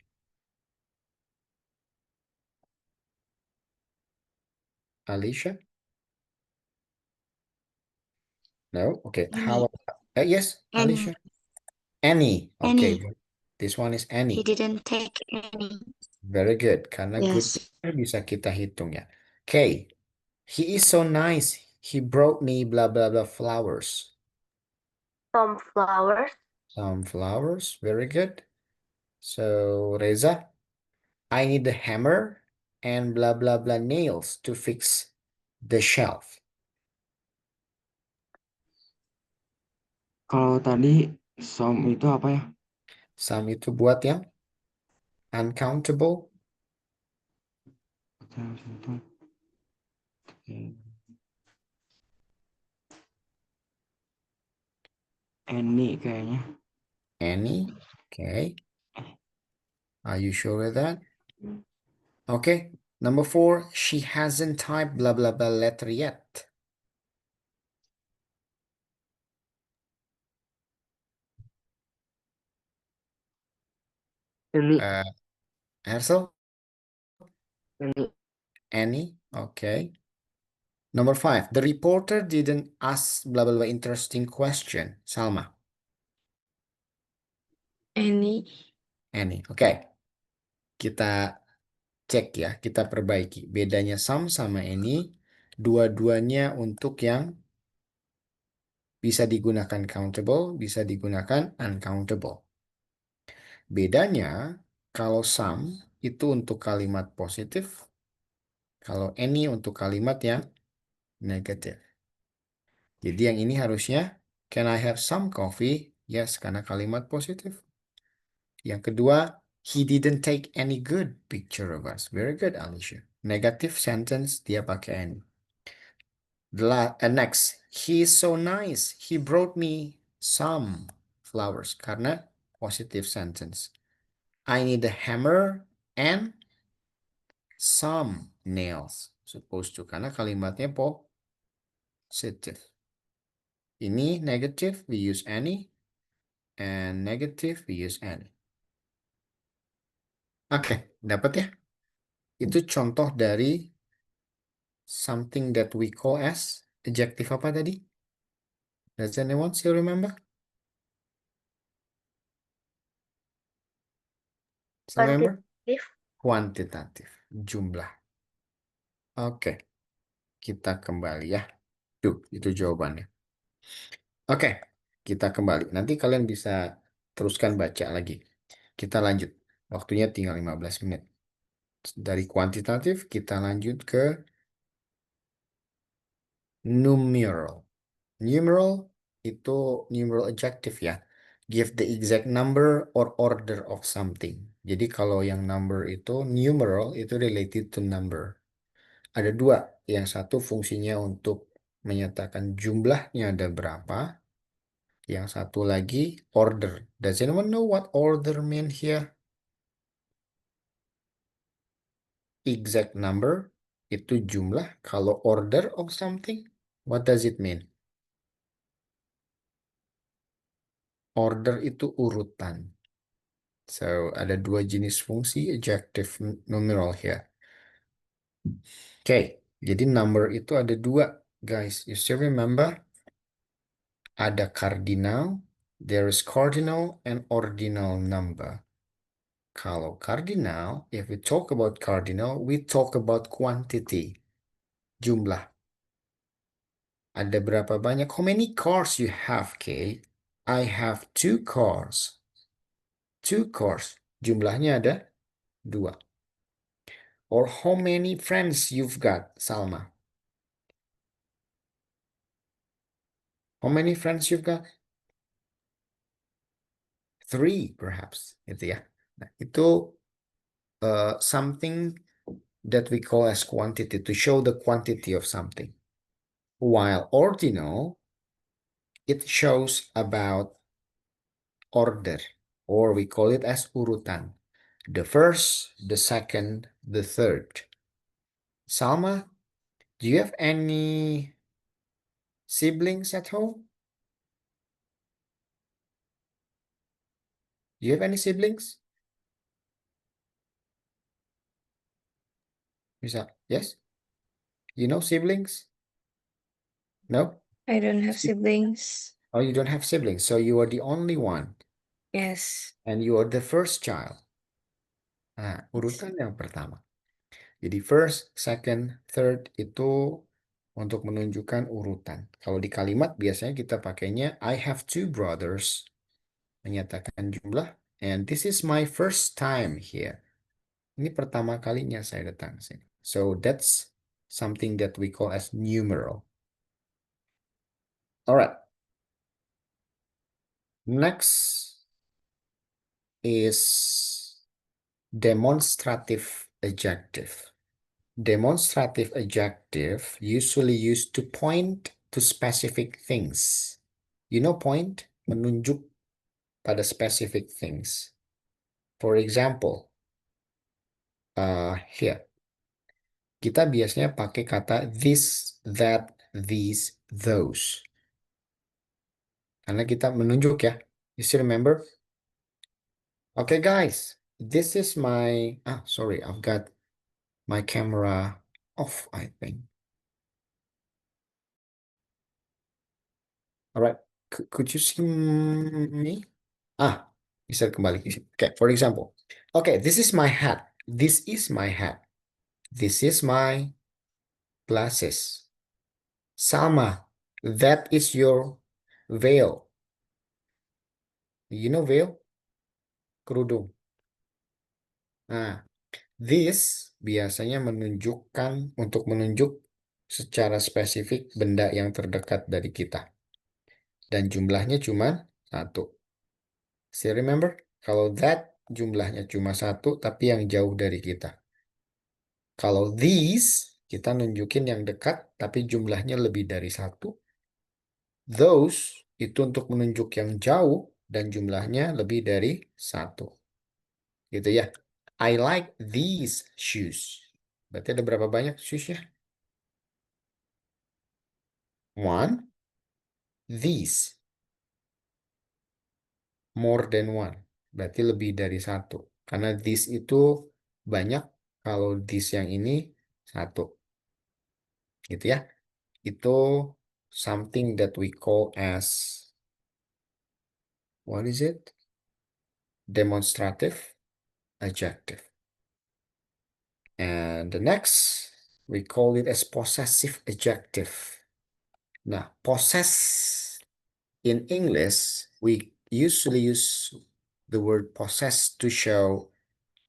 Alicia? No? Okay. How about yes, Any. Alicia? Any. Okay. Any. This one is He any. didn't take any. Very good. Karena good Yes. picture bisa kita hitung ya. Okay. He is so nice. He brought me blah blah blah flowers. Some flowers. Some flowers. Very good. So Reza, I need a hammer and blah blah blah nails to fix the shelf. Kalau tadi some itu apa ya? Some itu buat yang uncountable. Any kayaknya. Any. Okay. Are you sure with that? Okay. Number 4, she hasn't typed blah blah blah letter yet. Any. Hersel? Any. Any? Okay. Number 5, the reporter didn't ask blah blah blah interesting question. Salma. Any. Any. Oke. Kita cek ya, kita perbaiki. Bedanya some sama any, dua-duanya untuk yang Bisa digunakan countable, bisa digunakan uncountable. Bedanya, kalau some itu untuk kalimat positif, kalau any untuk kalimat yang negatif. Jadi yang ini harusnya, can I have some coffee? Yes, karena kalimat positif. Yang kedua, he didn't take any good picture of us. Very good, Alicia. Negative sentence, dia pakai any. Next, he is so nice. He brought me some flowers. Karena positive sentence. I need a hammer and some nails. Supposed to. Karena kalimatnya positive. Ini negative, we use any. And negative, we use any. Oke, dapat ya? Itu contoh dari something that we call as adjective apa tadi? Does anyone still remember? Still remember? Quantitative. Kuantitatif, jumlah. Oke, kita kembali ya. Tuh, itu jawabannya. Oke, kita kembali. Nanti kalian bisa teruskan baca lagi. Kita lanjut. Waktunya tinggal 15 menit. Dari kuantitatif, kita lanjut ke numeral. Numeral itu numeral adjective ya. Give the exact number or order of something. Jadi kalau yang number itu numeral itu related to number. Ada dua. Yang satu fungsinya untuk menyatakan jumlahnya ada berapa. Yang satu lagi order. Does anyone know what order mean here? Exact number itu jumlah. Kalau order of something, what does it mean? Order itu urutan. So, ada dua jenis fungsi adjective numeral here. Oke, jadi number itu ada dua, guys. You still remember? Ada cardinal, there is cardinal and ordinal number. Kalau cardinal, if we talk about cardinal, we talk about quantity, jumlah. Ada berapa banyak? How many cars you have, Kay? I have 2 cars. 2 cars. Jumlahnya ada 2. Or how many friends you've got, Salma? How many friends you've got? 3, perhaps. Itu ya. Nah, itu something that we call as quantity, to show the quantity of something. While ordinal, it shows about order, or we call it as urutan. The first, the second, the third. Salma, do you have any siblings at home? Do you have any siblings? Yes? You know siblings? No? I don't have siblings. Oh, you don't have siblings, so you are the only one, Yes. and you are the first child. Nah, urutan yang pertama. Jadi first, second, third itu untuk menunjukkan urutan. Kalau di kalimat biasanya kita pakainya I have 2 brothers, menyatakan jumlah, and this is my first time here. Ini pertama kalinya saya datang sini. So that's something that we call as numeral. Alright. Next is demonstrative adjective. Demonstrative adjective usually used to point to specific things. You know point? Menunjuk pada specific things. For example, here. Kita biasanya pakai kata this, that, these, those. Karena kita menunjuk ya. You still remember? Okay, guys. This is my... sorry. I've got my camera off, I think. All right. Could you see me? Bisa kembali. Okay, for example. Okay, this is my hat. This is my hat. This is my glasses. Salma, that is your veil. You know veil? Kerudung. Nah, this biasanya untuk menunjuk secara spesifik benda yang terdekat dari kita. Dan jumlahnya cuma 1. Still remember? Kalau that jumlahnya cuma 1, tapi yang jauh dari kita. Kalau these, kita nunjukin yang dekat, tapi jumlahnya lebih dari 1. Those, itu untuk menunjuk yang jauh, dan jumlahnya lebih dari 1. Gitu ya. I like these shoes. Berarti ada berapa banyak shoes-nya? One. These. More than one. Berarti lebih dari 1. Karena this itu banyak. Kalau this yang ini 1. Gitu ya. Itu something that we call as, what is it? Demonstrative adjective. And the next, we call it as possessive adjective. Nah, possess in English, we usually use the word possess to show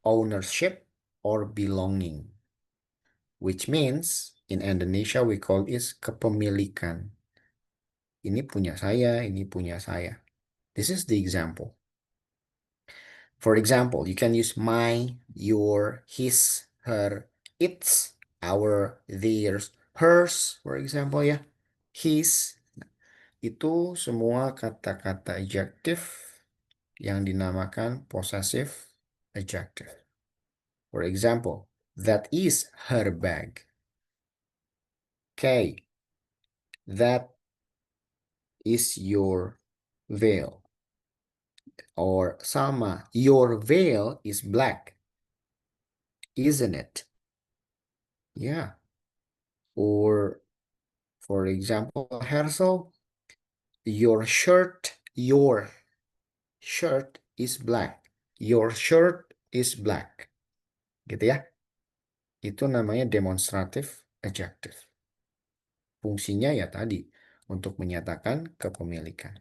ownership or belonging, which means in Indonesia we call it kepemilikan. Ini punya saya, ini punya saya. This is the example. For example, you can use my, your, his, her, its, our, theirs, hers, for example ya. His, itu semua kata-kata adjektif yang dinamakan possessive adjective. For example, that is her bag. Okay, that is your veil. Or Salma, your veil is black, isn't it? Yeah. Or, for example, Hersel, your shirt is black. Your shirt is black. Gitu ya. Itu namanya demonstrative adjective. Fungsinya ya tadi, untuk menyatakan kepemilikan.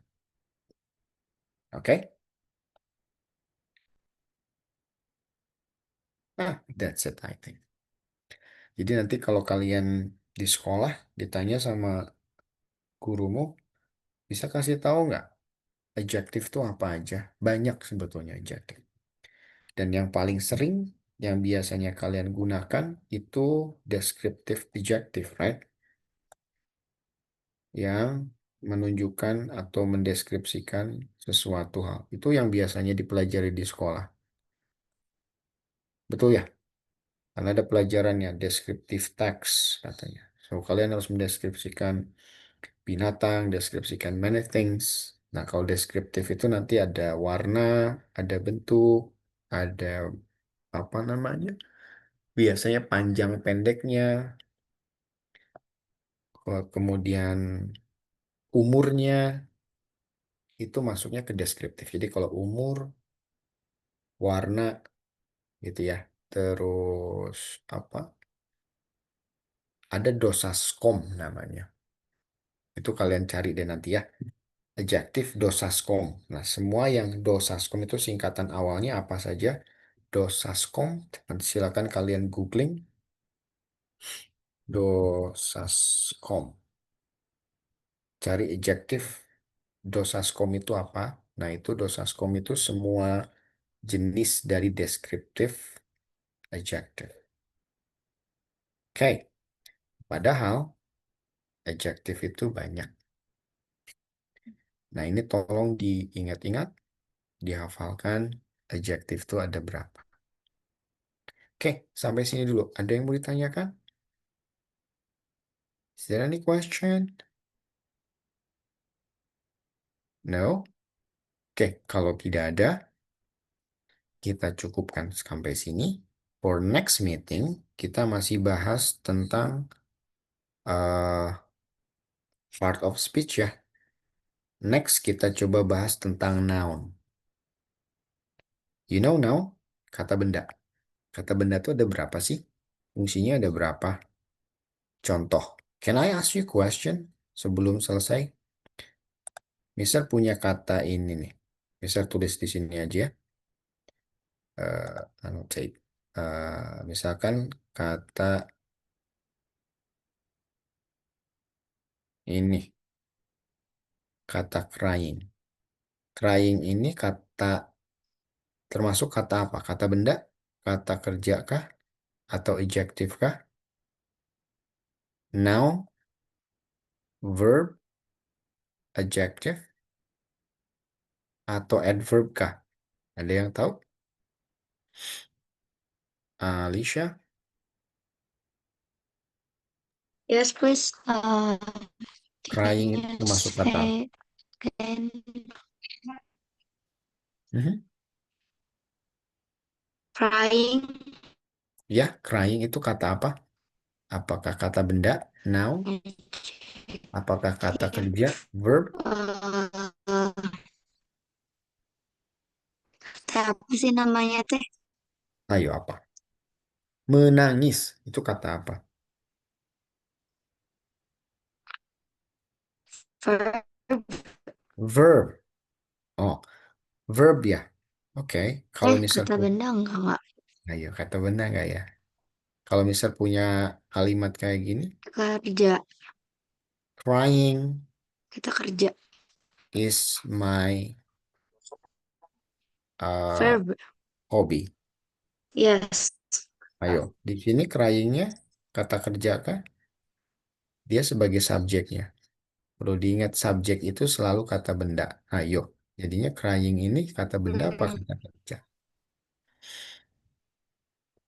Oke? That's it, I think. Jadi nanti kalau kalian di sekolah ditanya sama gurumu, bisa kasih tahu nggak adjektif itu apa aja? Banyak sebetulnya adjektif. Dan yang paling sering yang biasanya kalian gunakan itu descriptive adjective, right? Yang menunjukkan atau mendeskripsikan sesuatu hal. Itu yang biasanya dipelajari di sekolah. Betul ya? Karena ada pelajarannya descriptive text katanya. So kalian harus mendeskripsikan binatang, deskripsikan many things. Nah, kalau deskriptif itu nanti ada warna, ada bentuk, ada apa namanya? Biasanya panjang pendeknya, kemudian umurnya itu masuknya ke deskriptif. Jadi kalau umur, warna gitu ya. Terus apa? Ada dosaskom namanya. Itu kalian cari deh nanti ya. Adjektif dosaskom. Nah, semua yang dosaskom itu singkatan awalnya apa saja? Dosaskom. Nanti silakan kalian googling. Dosaskom. Cari adjektif dosaskom itu apa? Nah, itu dosaskom itu semua jenis dari deskriptif adjektif. Oke. Padahal adjektif itu banyak. Nah, ini tolong diingat-ingat, dihafalkan adjektif itu ada berapa. Oke, sampai sini dulu. Ada yang mau ditanyakan? Is there any question? No? Oke, kalau tidak ada, kita cukupkan sampai sini. For next meeting, kita masih bahas tentang part of speech ya. Next, kita coba bahas tentang noun. You know noun? Kata benda. Kata benda itu ada berapa sih? Fungsinya ada berapa? Contoh. Can I ask you a question sebelum selesai? Mister punya kata ini nih. Mister tulis di sini aja ya. Annotate. Misalkan kata ini, kata crying. Crying ini kata termasuk kata apa? Kata benda, kata kerja kah, atau adjective kah? Noun, verb, adjective, atau adverb kah? Ada yang tahu? Alicia? Yes, please. Crying Can itu you termasuk kata apa? say again? Mhm. Crying. Ya, crying itu kata apa? Apakah kata benda, noun? Apakah kata kerja, verb? Eh, teh apa sih namanya teh? Ayo apa? Menangis itu kata apa? Verb. Verb. Oh, verb ya. Oke, kalau misal Kata benda enggak. ayo kata benda nggak ya? Kalau misal punya kalimat kayak gini, Kerja. crying Kita kerja. is my Verb. hobby. Yes. Ayo, di sini cryingnya kata kerja kah? Dia sebagai subjeknya. Perlu diingat subjek itu selalu kata benda. Ayo, jadinya crying ini kata benda apa kata kerja?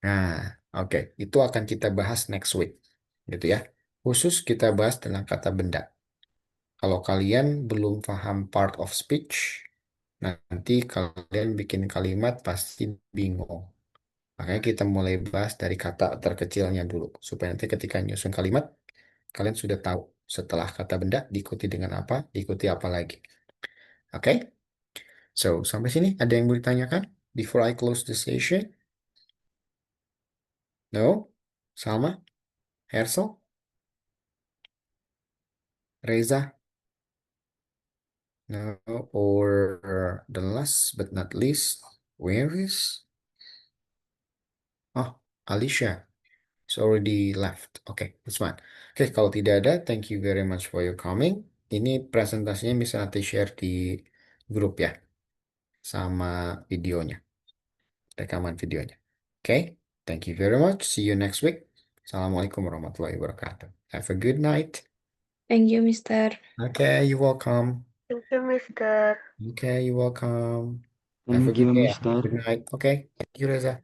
Nah, oke, itu akan kita bahas next week, gitu ya. Khusus kita bahas tentang kata benda. Kalau kalian belum paham part of speech, nanti kalian bikin kalimat pasti bingung. Makanya kita mulai bahas dari kata terkecilnya dulu, supaya nanti ketika nyusun kalimat, kalian sudah tahu setelah kata benda diikuti dengan apa, diikuti apa lagi. Oke? So, sampai sini ada yang mau ditanyakan before I close the session? No? Salma? Hersel? Reza? No? Or the last but not least, where is? Oh, Alicia. It's already left. Okay, that's fine. Oke, kalau tidak ada, thank you very much for your coming. Ini presentasinya bisa nanti share di grup ya, sama videonya, rekaman videonya. Oke, thank you very much. See you next week. Assalamualaikum warahmatullahi wabarakatuh. Have a good night. Thank you, Mister. Okay, you're welcome. Thank you, Mister. Okay, you're welcome. Have a Thank you, good day. Mister. Good night. Okay, thank you, Reza.